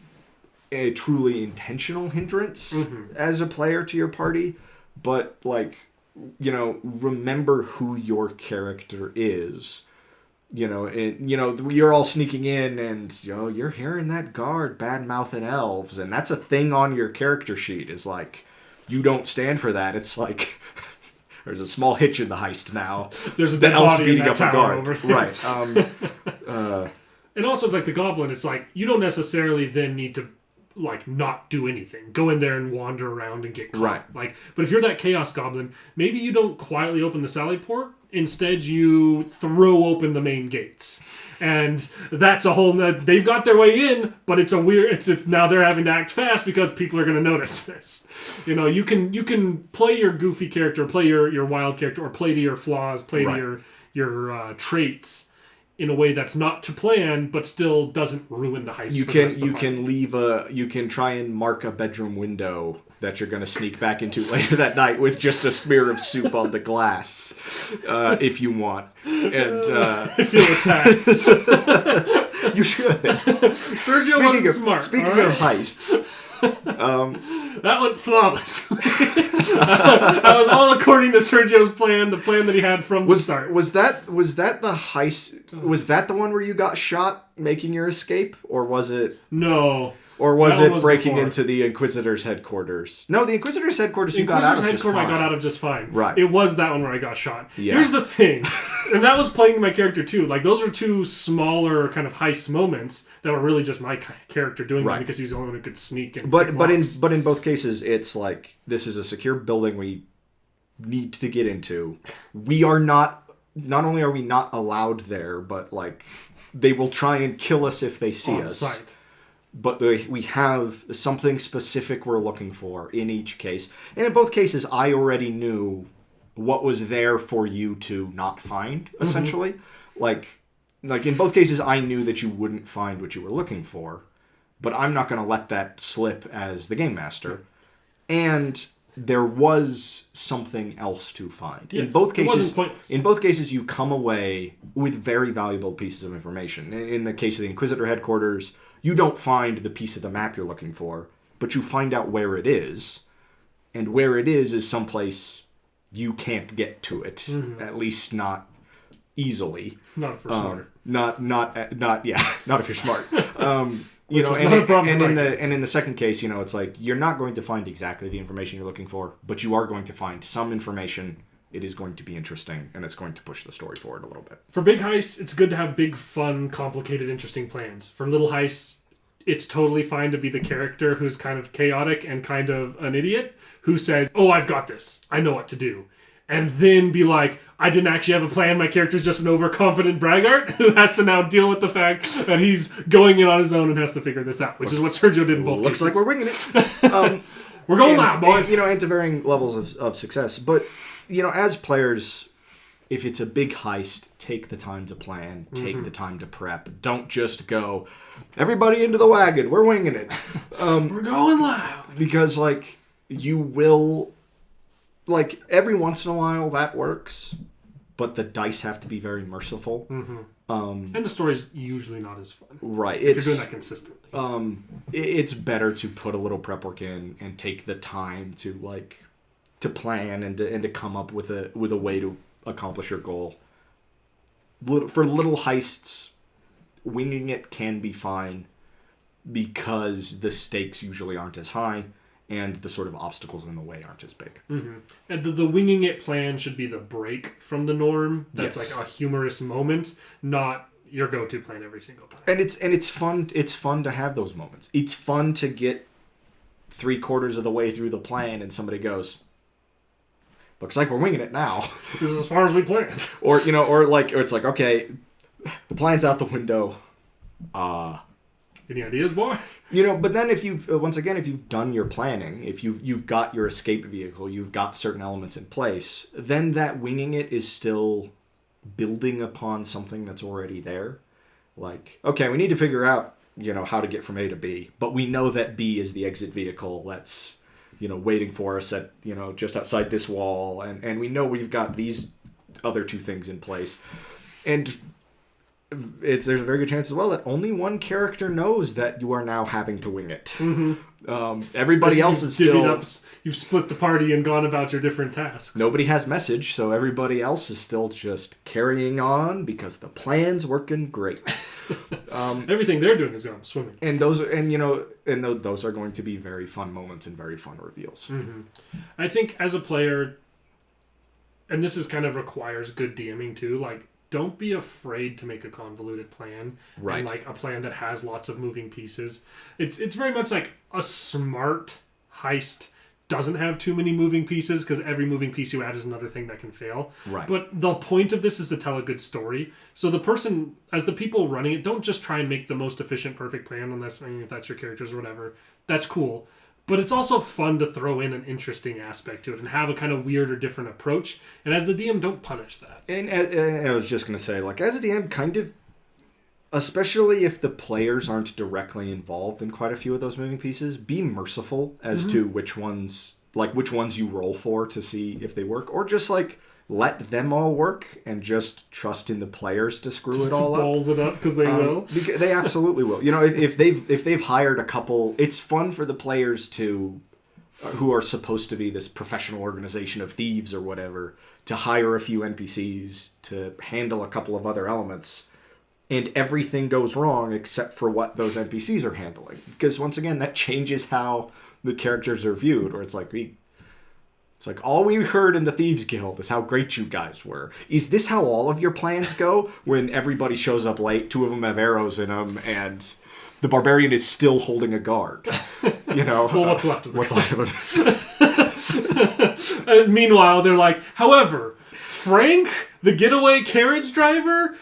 a truly intentional hindrance as a player to your party, but like, remember who your character is. You're all sneaking in and, you're hearing that guard bad-mouthing elves, and that's a thing on your character sheet. Is like, you don't stand for that. It's like, there's a small hitch in the heist now. There's a dead body in that tower over there. Right. And also, it's like the goblin. It's like, you don't necessarily then need to, like, not do anything. Go in there and wander around and get caught. Right. Like, but if you're that chaos goblin, maybe you don't quietly open the sally port. Instead, you throw open the main gates. And that's a whole... They've got their way in, but it's a weird... It's now they're having to act fast because people are going to notice this. You can play your goofy character, play your wild character, or play to your flaws, play to your traits in a way that's not to plan, but still doesn't ruin the heist. You can try and mark a bedroom window that you're going to sneak back into later that night with just a smear of soup on the glass, if you want. And I feel attacked. You should. Sergio wasn't smart. Speaking of heists, that went flawlessly. That was all according to Sergio's plan, the plan that he had from the start. Was that the heist? Was that the one where you got shot making your escape, or was it? No. Or was it breaking into the Inquisitor's headquarters? No, the Inquisitor's headquarters you got out of just fine. I got out of just fine. Right. It was that one where I got shot. Yeah. Here's the thing. And that was playing my character too. Like, those were two smaller kind of heist moments that were really just my character doing them because he was the only one who could sneak and but in both cases, it's like, this is a secure building we need to get into. We are not only are we not allowed there, but like, they will try and kill us if they see us. Sight. But we have something specific we're looking for in each case. And in both cases, I already knew what was there for you to not find, essentially. Like in both cases, I knew that you wouldn't find what you were looking for. But I'm not going to let that slip as the game master. And there was something else to find. Yes, in both cases, you come away with very valuable pieces of information. In the case of the Inquisitor headquarters, you don't find the piece of the map you're looking for, but you find out where it is, and where it is someplace you can't get to it, at least not easily. Not if we're smart. Not if you're smart. And in the second case, it's like, you're not going to find exactly the information you're looking for, but you are going to find some information. It is going to be interesting, and it's going to push the story forward a little bit. For big heists, it's good to have big, fun, complicated, interesting plans. For little heists, it's totally fine to be the character who's kind of chaotic and kind of an idiot, who says, oh, I've got this. I know what to do. And then be like, I didn't actually have a plan. My character's just an overconfident braggart who has to now deal with the fact that he's going in on his own and has to figure this out, which is what Sergio did in both cases. Looks like we're winging it. We're going loud, boys. And to varying levels of success. But... as players, if it's a big heist, take the time to plan, take the time to prep. Don't just go, everybody into the wagon, we're winging it. We're going loud. Because, you will, every once in a while that works, but the dice have to be very merciful. And the story's usually not as fun. Right. If you're doing that consistently. It's better to put a little prep work in and take the time to, to plan and to come up with a way to accomplish your goal. For little heists, winging it can be fine because the stakes usually aren't as high and the sort of obstacles in the way aren't as big. And the winging it plan should be the break from the norm. That's like a humorous moment, not your go-to plan every single time. And it's fun. It's fun to have those moments. It's fun to get 3/4 of the way through the plan and somebody goes, looks like we're winging it now. This is as far as we planned. Or it's like, okay, the plan's out the window. Any ideas, boy? But then if you've done your planning, if you've got your escape vehicle, you've got certain elements in place, then that winging it is still building upon something that's already there. Like, okay, we need to figure out, how to get from A to B, but we know that B is the exit vehicle that's waiting for us at, just outside this wall. And we know we've got these other two things in place. And there's a very good chance as well that only one character knows that you are now having to wing it. Everybody else is still... You've split the party and gone about your different tasks. Nobody has message, so everybody else is still just carrying on because the plan's working great. Everything they're doing is going swimming. And those are going to be very fun moments and very fun reveals. I think as a player, and this is kind of requires good DMing too, like, don't be afraid to make a convoluted plan. Right. And like a plan that has lots of moving pieces. It's very much like a smart heist doesn't have too many moving pieces because every moving piece you add is another thing that can fail. Right. But the point of this is to tell a good story. So the person, as the people running it, don't just try and make the most efficient, perfect plan unless, I mean, if that's your characters or whatever. That's cool. But it's also fun to throw in an interesting aspect to it and have a kind of weird or different approach. And as the DM, don't punish that. And I was just going to say, like, as a DM, kind of, especially if the players aren't directly involved in quite a few of those moving pieces, be merciful as to which ones you roll for to see if they work. Or just, like, let them all work and just trust in the players to screw it all up. Balls it up because they will. They absolutely will. You know, if they've hired a couple, it's fun for the players to, who are supposed to be this professional organization of thieves or whatever, to hire a few NPCs to handle a couple of other elements, and everything goes wrong except for what those NPCs are handling. Because once again, that changes how the characters are viewed. Or it's like all we heard in the Thieves Guild is how great you guys were. Is this how all of your plans go? When everybody shows up late, two of them have arrows in them, and the barbarian is still holding a guard. You know, well, what's left of it? Meanwhile, they're like, however, Frank, the getaway carriage driver,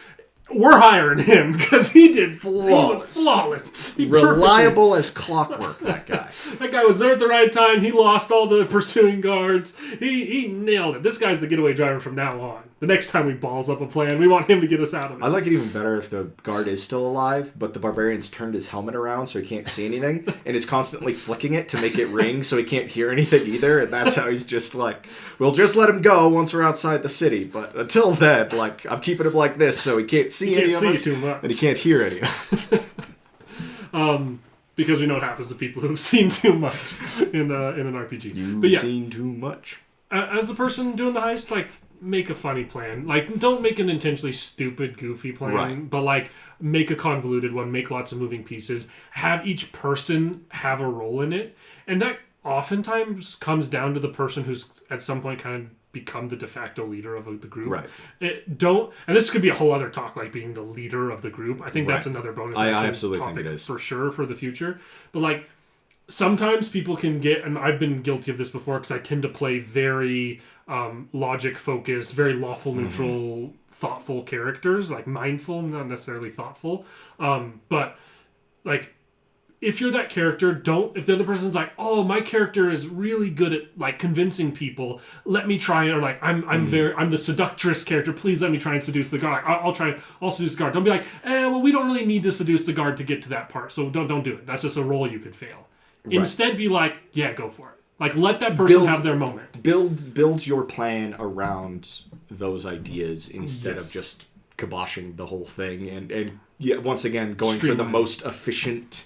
we're hiring him because he did flawless. He reliable as clockwork, that guy. That guy was there at the right time. He lost all the pursuing guards. He nailed it. This guy's the getaway driver from now on. The next time we balls up a plan, we want him to get us out of it. I like it even better if the guard is still alive, but the barbarian's turned his helmet around so he can't see anything, and is constantly flicking it to make it ring so he can't hear anything either, and that's how he's just like, we'll just let him go once we're outside the city, but until then, like, I'm keeping him like this so he can't see any of us, too much. and he can't hear any of us. Because we know what happens to people who've seen too much in an RPG. You've seen too much. As the person doing the heist, like, make a funny plan. Like, don't make an intentionally stupid, goofy plan, right. But, like, make a convoluted one, make lots of moving pieces, have each person have a role in it, and that oftentimes comes down to the person who's at some point kind of become the de facto leader of the group. Right. And this could be a whole other talk, like being the leader of the group. I think that's another bonus I absolutely topic think it is. for sure for the future. But, like, sometimes people can get, and I've been guilty of this before because I tend to play very logic-focused, very lawful, neutral, thoughtful characters, like mindful, not necessarily thoughtful. But, like, if you're that character, if the other person's like, oh, my character is really good at, like, convincing people, let me try, or like, I'm the seductress character, please let me try and seduce the guard. I'll seduce the guard. Don't be like, well, we don't really need to seduce the guard to get to that part, so don't do it. That's just a role you could fail. Right. Instead, be like, yeah, go for it. Like, let that person have their moment. Build your plan around those ideas instead of just kiboshing the whole thing and once again, going for the most efficient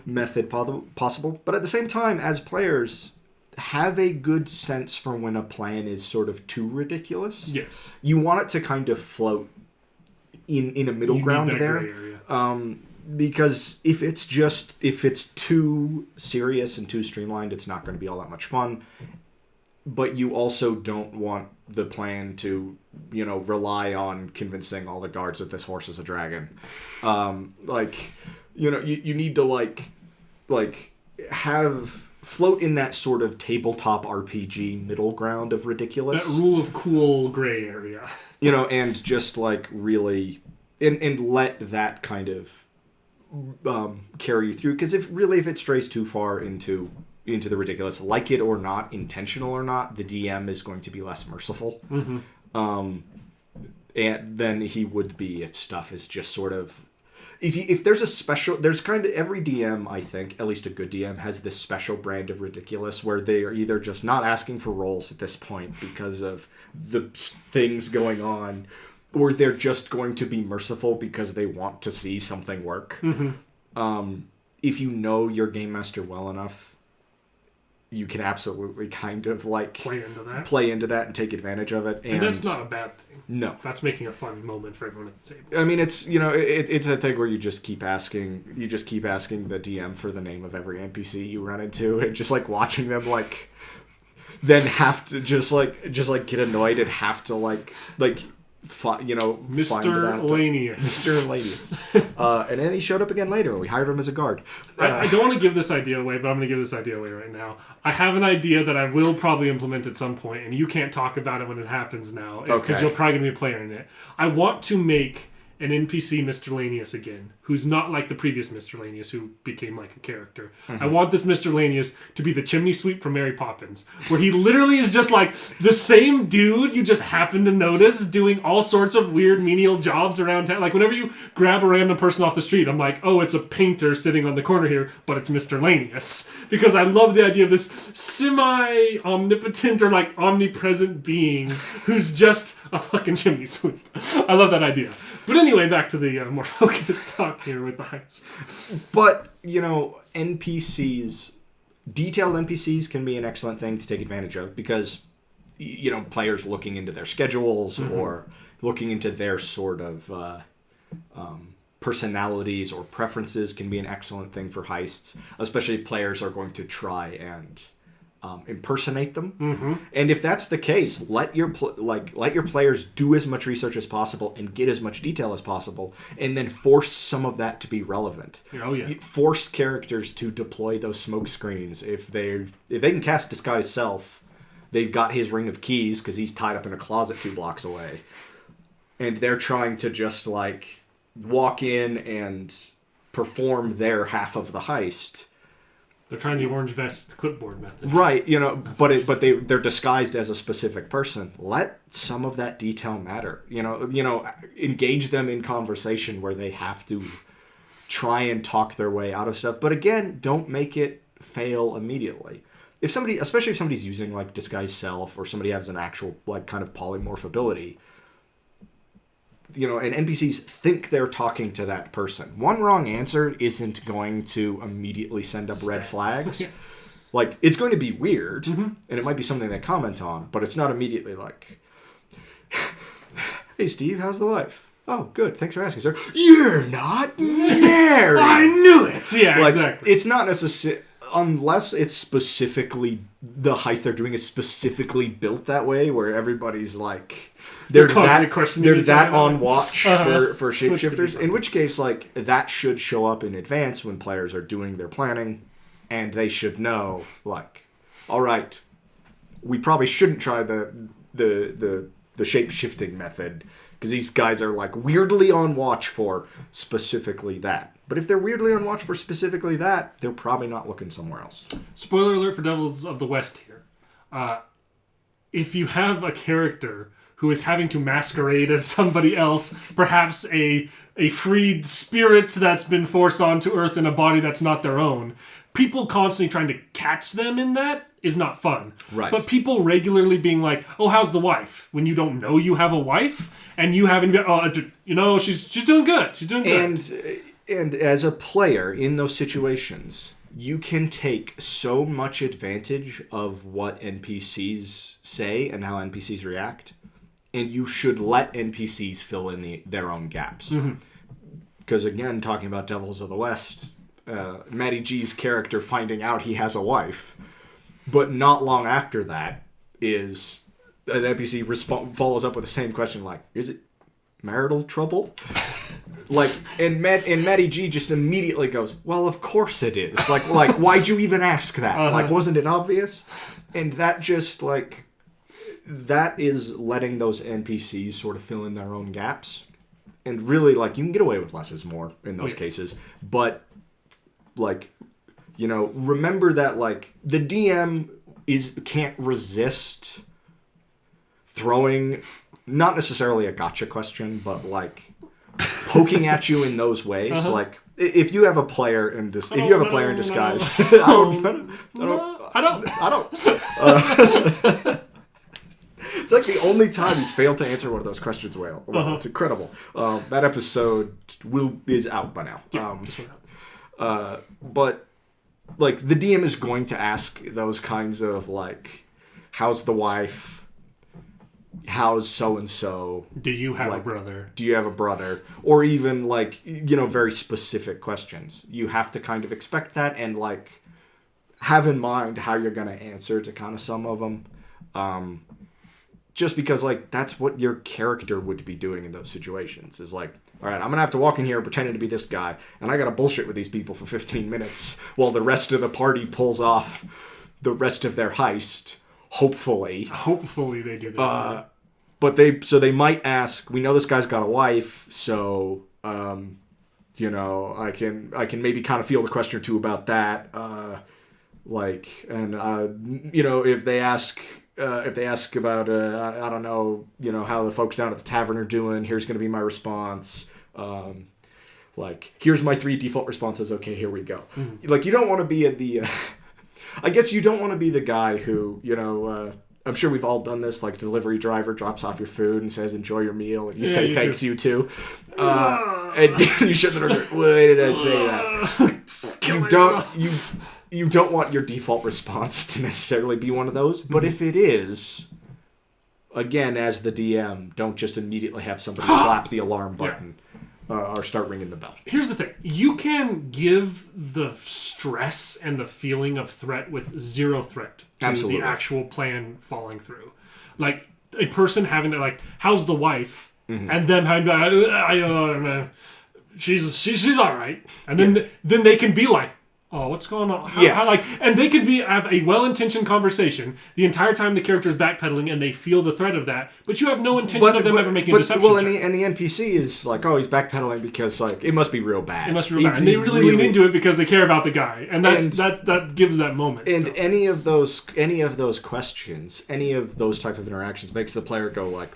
method possible. But at the same time, as players, have a good sense for when a plan is sort of too ridiculous. Yes. You want it to kind of float in a middle ground there. Gray area. Because if it's too serious and too streamlined, it's not going to be all that much fun. But you also don't want the plan to, rely on convincing all the guards that this horse is a dragon. You need to have float in that sort of tabletop RPG middle ground of ridiculous. That rule of cool gray area. And just really, and let that kind of carry you through, because if it strays too far into the ridiculous, like it or not, intentional or not, the DM is going to be less merciful, and than he would be if stuff is just sort of, if there's a special, there's kind of every DM, I think, at least a good DM, has this special brand of ridiculous where they are either just not asking for rolls at this point because of the things going on, or they're just going to be merciful because they want to see something work. If you know your game master well enough, you can absolutely kind of like play into that and take advantage of it. And that's not a bad thing. No. That's making a fun moment for everyone at the table. I mean, it's, it's a thing where you just keep asking the DM for the name of every NPC you run into, and just like watching them like then have to just get annoyed and have to Mr. Lanius. Mr. Lanius. And then he showed up again later when we hired him as a guard. I don't want to give this idea away, but I'm going to give this idea away right now. I have an idea that I will probably implement at some point, and you can't talk about it when it happens now, because you're probably going to be a player in it. I want to make an NPC Mr. Lanius again, who's not like the previous Mr. Lanius, who became like a character. I want this Mr. Lanius to be the chimney sweep from Mary Poppins, where he literally is just like the same dude you just happen to notice doing all sorts of weird menial jobs around town. Like whenever you grab a random person off the street, I'm like, oh, it's a painter sitting on the corner here, but it's Mr. Lanius. Because I love the idea of this semi-omnipotent or like omnipresent being who's just a fucking chimney sweep. I love that idea. But anyway, back to the more focused talk here with the heists. But, NPCs, detailed NPCs can be an excellent thing to take advantage of because, players looking into their schedules or looking into their sort of personalities or preferences can be an excellent thing for heists, especially if players are going to try and impersonate them. And if that's the case, let your players do as much research as possible and get as much detail as possible, and then force some of that to be relevant. Oh yeah. Force characters to deploy those smoke screens. If they can cast Disguise Self, they've got his Ring of Keys because he's tied up in a closet 2 blocks away, and they're trying to just like walk in and perform their half of the heist. They're trying the orange vest clipboard method. Right, but they're disguised as a specific person. Let some of that detail matter. Engage them in conversation where they have to try and talk their way out of stuff. But again, don't make it fail immediately. Especially if somebody's using like Disguise Self or somebody has an actual like kind of polymorph ability, and NPCs think they're talking to that person. One wrong answer isn't going to immediately send up red flags. Like, it's going to be weird, and it might be something they comment on, but it's not immediately like, hey, Steve, how's the wife? Oh, good. Thanks for asking, sir. You're not married. I knew it. Yeah, exactly. It's not necessary, unless it's specifically, the heist they're doing is specifically built that way, where everybody's like, they're that on watch for shapeshifters. In which case, like, that should show up in advance when players are doing their planning, and they should know, like, all right, we probably shouldn't try the shape-shifting method, because these guys are like weirdly on watch for specifically that. But if they're weirdly on watch for specifically that, they're probably not looking somewhere else. Spoiler alert for Devils of the West here. If you have a character who is having to masquerade as somebody else, perhaps a freed spirit that's been forced onto Earth in a body that's not their own, people constantly trying to catch them in that is not fun. Right. But people regularly being like, oh, how's the wife? When you don't know you have a wife, and you haven't been, she's doing good. She's doing good. And as a player in those situations, you can take so much advantage of what NPCs say and how NPCs react, and you should let NPCs fill in their own gaps. Because again, talking about Devils of the West, Matty G's character finding out he has a wife, but not long after that is an NPC follows up with the same question, like, is it marital trouble? Like, and Matty G just immediately goes, well, of course it is. Like why'd you even ask that? Like, wasn't it obvious? And that just, like, that is letting those NPCs sort of fill in their own gaps. And really, like, you can get away with less is more in those cases. But, like, remember that, like, the DM can't resist throwing, not necessarily a gotcha question, but, like, poking at you in those ways. Like, if you have a player in disguise, I don't. It's like the only time he's failed to answer one of those questions well. It's incredible. That episode is out by now. Yeah, just went out. But like the DM is going to ask those kinds of like, how's the wife? How's so-and-so? Do you have a brother? Do you have a brother? Or even like, very specific questions. You have to kind of expect that and like have in mind how you're going to answer to kind of some of them. Just because like that's what your character would be doing in those situations is like, all right, I'm going to have to walk in here pretending to be this guy and I got to bullshit with these people for 15 minutes while the rest of the party pulls off the rest of their heist. Hopefully they do that. But they might ask, we know this guy's got a wife, so I can maybe kind of field a question or two about that. If they ask about I don't know, how the folks down at the tavern are doing, here's going to be my response. Here's my 3 default responses. Okay, here we go. Mm-hmm. Like you don't want to be at the I guess you don't want to be the guy who, I'm sure we've all done this, like delivery driver drops off your food and says, enjoy your meal, and you say, thanks, you too. And you shouldn't have, why did I say that? You don't want your default response to necessarily be one of those, but if it is, again, as the DM, don't just immediately have somebody slap the alarm button. Yeah. Or start ringing the bell. Here's the thing. You can give the stress and the feeling of threat with 0 threat to the actual plan falling through. Like, a person having that, like, how's the wife? Mm-hmm. And them having to be like, she's all right. And then they can be like, oh, what's going on? And they could have a well-intentioned conversation the entire time the character's backpedaling and they feel the threat of that, but you have no intention of them ever making a deception check. And the NPC is like, oh, he's backpedaling because like it must be real bad. It must be real bad. And they really lean into it because they care about the guy. And that gives that moment. And still. any of those questions, any of those type of interactions makes the player go like,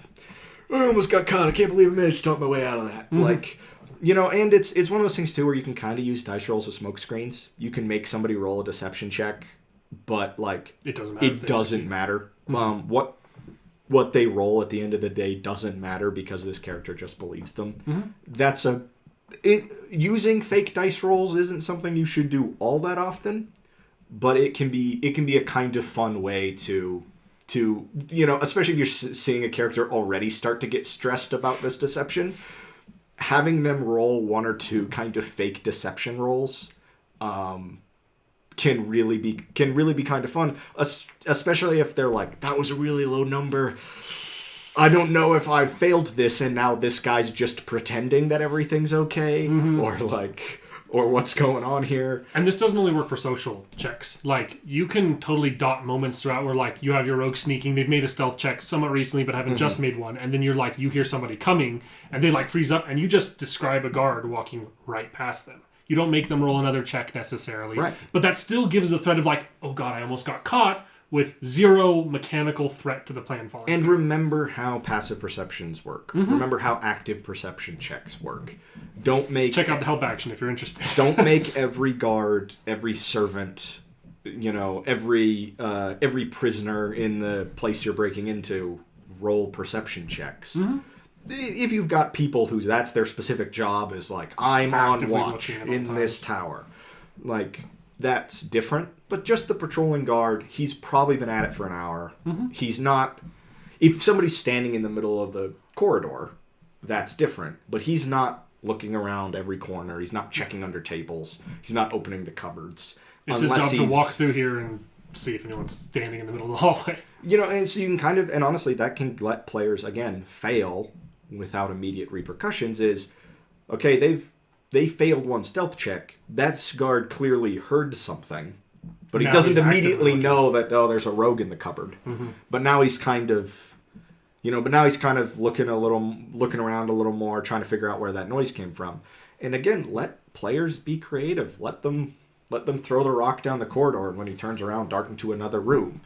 I almost got caught. I can't believe I managed to talk my way out of that. Mm-hmm. Like, and it's one of those things, too, where you can kind of use dice rolls as smoke screens. You can make somebody roll a deception check, but, like, it doesn't matter. Mm-hmm. What they roll at the end of the day doesn't matter because this character just believes them. Mm-hmm. Using fake dice rolls isn't something you should do all that often, but it can be a kind of fun way to especially if you're seeing a character already start to get stressed about this deception, having them roll 1 or 2 kind of fake deception rolls can really be kind of fun, especially if they're like, that was a really low number. I don't know if I failed this and now this guy's just pretending that everything's okay, mm-hmm. or what's going on here. And this doesn't only work for social checks. Like, you can totally dot moments throughout where, like, you have your rogue sneaking, they've made a stealth check somewhat recently but haven't mm-hmm. just made one, and then you're like, you hear somebody coming, and they, like, freeze up, and you just describe a guard walking right past them. You don't make them roll another check necessarily. Right. But that still gives the threat of, like, oh god, I almost got caught, with 0 mechanical threat to the plan falling And through. Remember how passive perceptions work. Mm-hmm. Remember how active perception checks work. Check out the help action if you're interested. Don't make every guard, every servant, every prisoner in the place you're breaking into roll perception checks. Mm-hmm. If you've got people who that's their specific job is like, I'm actively on watch in this tower. Like, that's different. But just the patrolling guard, he's probably been at it for an hour. Mm-hmm. He's not... If somebody's standing in the middle of the corridor, that's different. But he's not looking around every corner. He's not checking under tables. He's not opening the cupboards. It's his job to walk through here and see if anyone's standing in the middle of the hallway. And so you can kind of... And honestly, that can let players, again, fail without immediate repercussions is... Okay, they failed one stealth check. That guard clearly heard something. But he doesn't immediately know that, there's a rogue in the cupboard. Mm-hmm. But now he's kind of, looking around a little more, trying to figure out where that noise came from. And again, let players be creative. Let them throw the rock down the corridor, and when he turns around, dart into another room.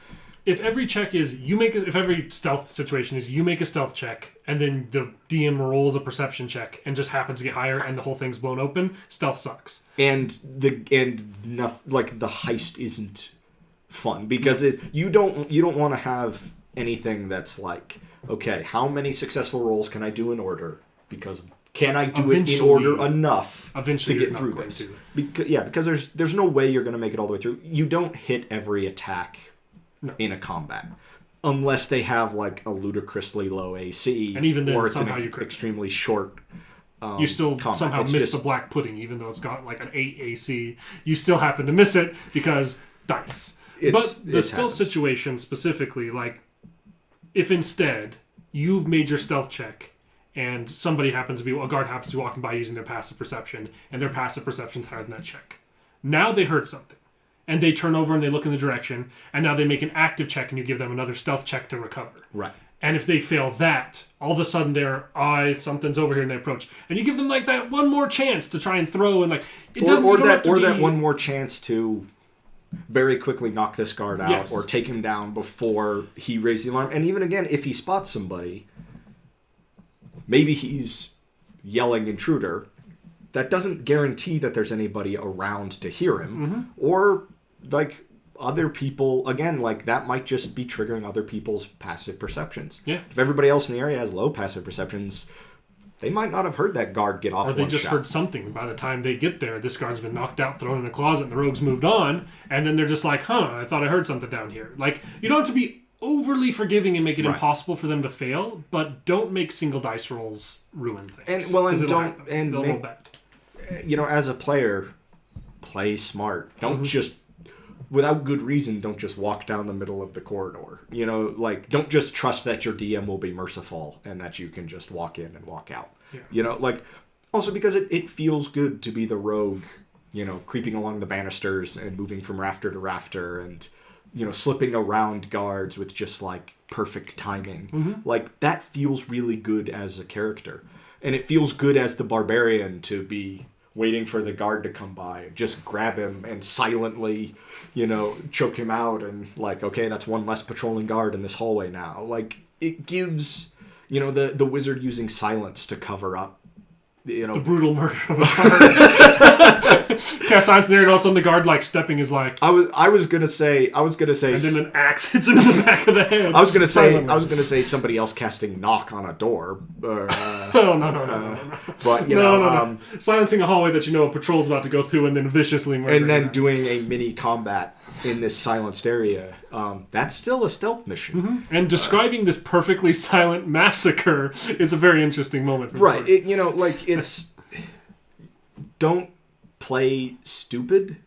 If every check is if every stealth situation is you make a stealth check and then the DM rolls a perception check and just happens to get higher and the whole thing's blown open, stealth sucks. And the heist isn't fun because you don't want to have anything that's like, okay, how many successful rolls can I do in order? Because can I do it in order enough to get through this? Because there's no way you're going to make it all the way through. You don't hit every attack in a combat. Unless they have like a ludicrously low AC, and even then, or it's somehow an extremely short. You still somehow miss the black pudding, even though it's got like an 8 AC. You still happen to miss it because dice. But the stealth situation specifically, like if instead you've made your stealth check and a guard happens to be walking by using their passive perception, and their passive perception's higher than that check. Now they heard something. And they turn over and they look in the direction, and now they make an active check, and you give them another stealth check to recover. Right. And if they fail that, all of a sudden something's over here, and they approach, and you give them like that one more chance to try and throw, and like that one more chance to very quickly knock this guard out or take him down before he raises the alarm. And even again, if he spots somebody, maybe he's yelling intruder. That doesn't guarantee that there's anybody around to hear him, or like other people, again, like that might just be triggering other people's passive perceptions. Yeah. If everybody else in the area has low passive perceptions, they might not have heard that guard get off. Or they just heard something. By the time they get there, this guard's been knocked out, thrown in a closet, and the rogue's moved on, and then they're just like, I thought I heard something down here. Like, you don't have to be overly forgiving and make it impossible for them to fail, but don't make single dice rolls ruin things. They'll roll bad. As a player, play smart. Don't just, without good reason, don't just walk down the middle of the corridor. Don't just trust that your DM will be merciful and that you can just walk in and walk out. Yeah. Also because it feels good to be the rogue, creeping along the banisters and moving from rafter to rafter and, slipping around guards with just like perfect timing. Mm-hmm. Like that feels really good as a character. And it feels good as the barbarian to be waiting for the guard to come by and just grab him and silently, choke him out and like, okay, that's one less patrolling guard in this hallway now. Like it gives, the wizard using silence to cover up, the brutal murder of a guard. Cast silence there, and all of a sudden the guard like stepping is like. I was gonna say. And then an axe hits him in the back of the head. I was gonna say somebody else casting knock on a door. No. But silencing a hallway that a patrol's about to go through, and then viciously murdering. And then doing a mini combat in this silenced area. That's still a stealth mission. Mm-hmm. And describing this perfectly silent massacre is a very interesting moment. For right. It's don't play stupid.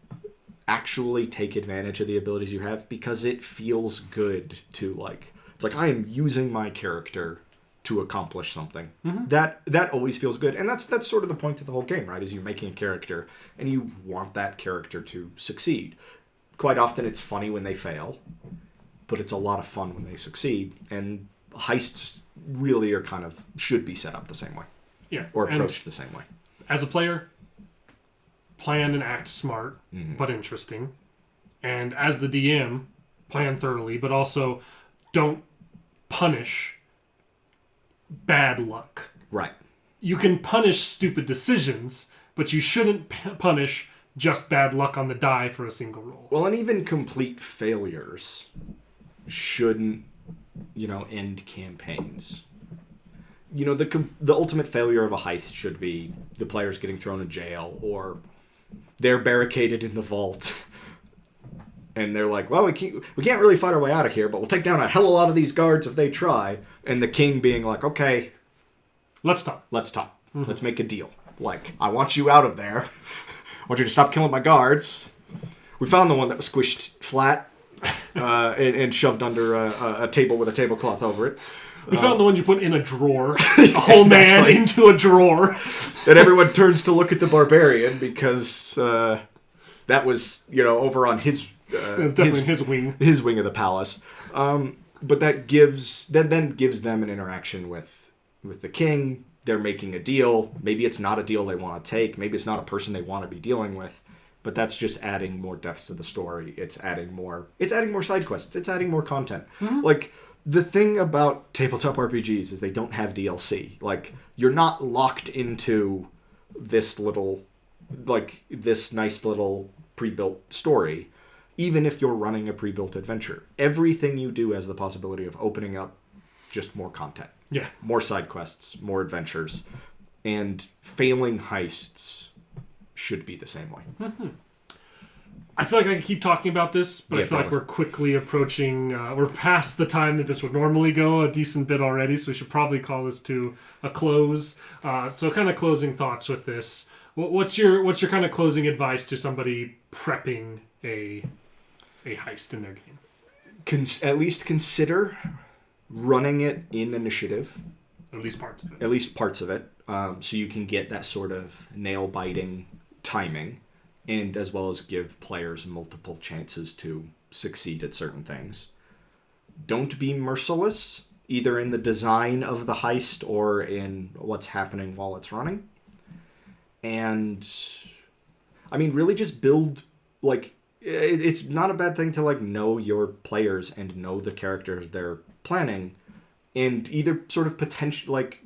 Actually take advantage of the abilities you have because it feels good to it's like I am using my character to accomplish something. Mm-hmm. That always feels good. And that's sort of the point of the whole game, right? Is you're making a character and you want that character to succeed. Quite often it's funny when they fail, but it's a lot of fun when they succeed. And heists really should be set up the same way. Yeah. Or approached the same way. As a player, plan and act smart, but interesting. And as the DM, plan thoroughly, but also don't punish bad luck. Right. You can punish stupid decisions, but you shouldn't punish just bad luck on the die for a single roll. Well, and even complete failures shouldn't, end campaigns. The ultimate failure of a heist should be the players getting thrown in jail, or they're barricaded in the vault, and they're like, well, we can't really fight our way out of here, but we'll take down a hell of a lot of these guards if they try. And the king being like, okay, let's talk. Mm-hmm. Let's make a deal. Like, I want you out of there. I want you to stop killing my guards. We found the one that was squished flat and shoved under a table with a tablecloth over it. We found the one you put in a drawer. A whole man into a drawer. And everyone turns to look at the barbarian because that was, over on his... it's definitely his wing. His wing of the palace. But that gives them an interaction with the king. They're making a deal. Maybe it's not a deal they want to take. Maybe it's not a person they want to be dealing with. But that's just adding more depth to the story. It's adding more side quests. It's adding more content. Mm-hmm. Like, the thing about tabletop RPGs is they don't have DLC. Like, you're not locked into this nice little pre-built story. even if you're running a pre-built adventure. Everything you do has the possibility of opening up just more content. Yeah. More side quests, more adventures. And failing heists should be the same way. Mm-hmm. I feel like I can keep talking about this, but I feel like we're quickly approaching... we're past the time that this would normally go a decent bit already, so we should probably call this to a close. So kind of closing thoughts with this. What's your kind of closing advice to somebody prepping a heist in their game? At least consider running it in initiative. At least parts of it. At least parts of it. So you can get that sort of nail-biting timing. And as well as give players multiple chances to succeed at certain things. Don't be merciless, either in the design of the heist or in what's happening while it's running. And, I mean, really just build, like, it's not a bad thing to, like, know your players and know the characters they're planning. And either sort of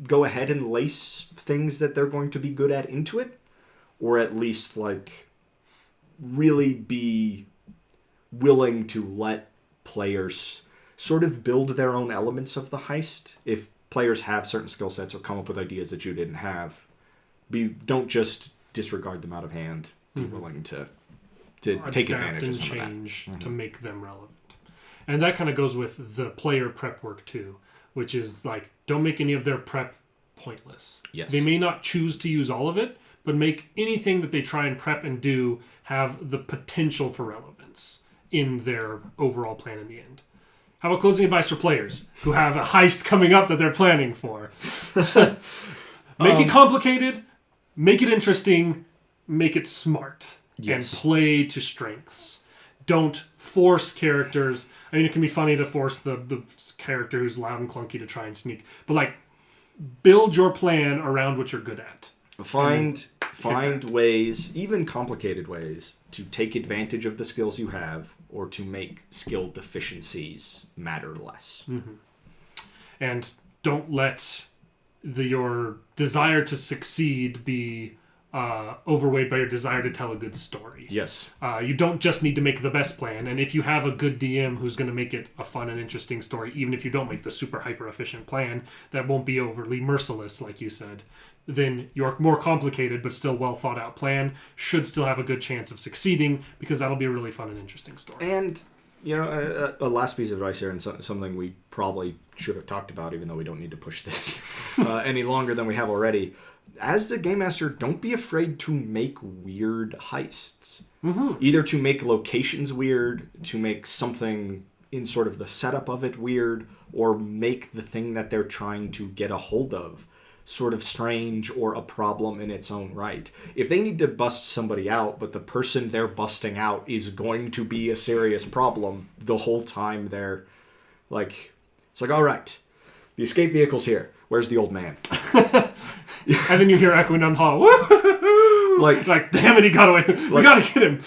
go ahead and lace things that they're going to be good at into it. Or at least, like... really be willing to let players sort of build their own elements of the heist. If players have certain skill sets or come up with ideas that you didn't have, don't just disregard them out of hand. Be willing to take advantage of some change of that. To make them relevant. And that kind of goes with the player prep work too, which is like, don't make any of their prep pointless. Yes. They may not choose to use all of it, but make anything that they try and prep and do have the potential for relevance in their overall plan in the end. How about closing advice for players who have a heist coming up that they're planning for? Make it complicated, make it interesting, make it smart, and play to strengths. Don't force characters. I mean, it can be funny to force the character who's loud and clunky to try and sneak, but like, build your plan around what you're good at. Find ways, even complicated ways, to take advantage of the skills you have or to make skill deficiencies matter less. Mm-hmm. And don't let your desire to succeed be overweighed by your desire to tell a good story. Yes. You don't just need to make the best plan, and if you have a good DM who's going to make it a fun and interesting story, even if you don't make the super hyper efficient plan that won't be overly merciless, like you said, then your more complicated but still well thought out plan should still have a good chance of succeeding, because that'll be a really fun and interesting story. And, you know, a last piece of advice here, and something we probably should have talked about, even though we don't need to push this any longer than we have already. As the game master, don't be afraid to make weird heists. Mm-hmm. Either to make locations weird, to make something in sort of the setup of it weird, or make the thing that they're trying to get a hold of sort of strange or a problem in its own right. If they need to bust somebody out, but the person they're busting out is going to be a serious problem the whole time they're like... It's like, all right, the escape vehicle's here. Where's the old man? And then you hear echoing down the hall. Like, damn it, he got away. We gotta get him.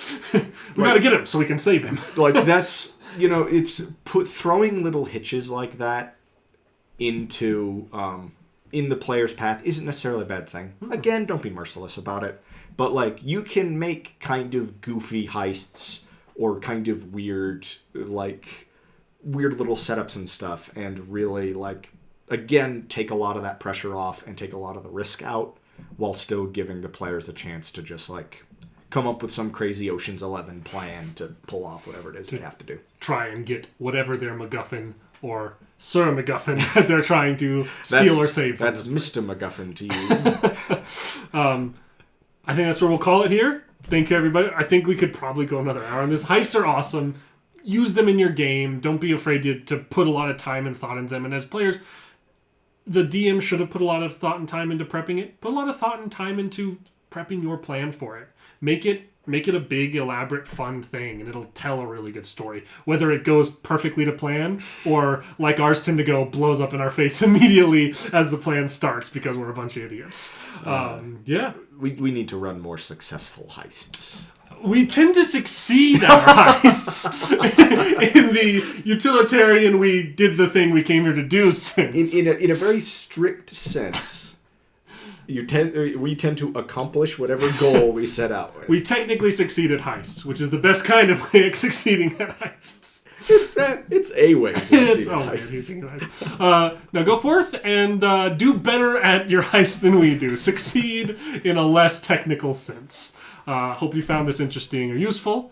We gotta get him so we can save him. Like, that's, you know, it's throwing little hitches like that into in the player's path isn't necessarily a bad thing. Mm-hmm. Again, don't be merciless about it. But, like, you can make kind of goofy heists or kind of weird little setups and stuff, and really, like, again, take a lot of that pressure off and take a lot of the risk out, while still giving the players a chance to just, like, come up with some crazy Ocean's 11 plan to pull off whatever it is they have to do. Try and get whatever their MacGuffin or Sir MacGuffin that they're trying to steal or save. That's Mr. MacGuffin to you. I think that's where we'll call it here. Thank you, everybody. I think we could probably go another hour on this. Heists are awesome. Use them in your game. Don't be afraid to put a lot of time and thought into them. And as players, the DM should have put a lot of thought and time into prepping it. Put a lot of thought and time into prepping your plan for it. Make it a big, elaborate, fun thing, and it'll tell a really good story. Whether it goes perfectly to plan, or, like ours tend to go, blows up in our face immediately as the plan starts because we're a bunch of idiots. Yeah. We need to run more successful heists. We tend to succeed at our heists in the utilitarian, we did the thing we came here to do sense. In a very strict sense, We tend to accomplish whatever goal we set out with. We technically succeed at heists, which is the best kind of way of succeeding at heists. It's a way to succeed at heists. Now go forth and do better at your heist than we do. Succeed in a less technical sense. Hope you found this interesting or useful.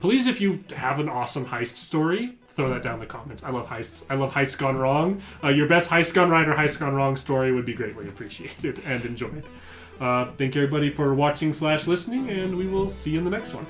Please, if you have an awesome heist story, throw that down in the comments. I love heists. I love heists gone wrong. Your best heist gone right or heist gone wrong story would be greatly appreciated and enjoyed. Thank you everybody for watching / listening, and we will see you in the next one.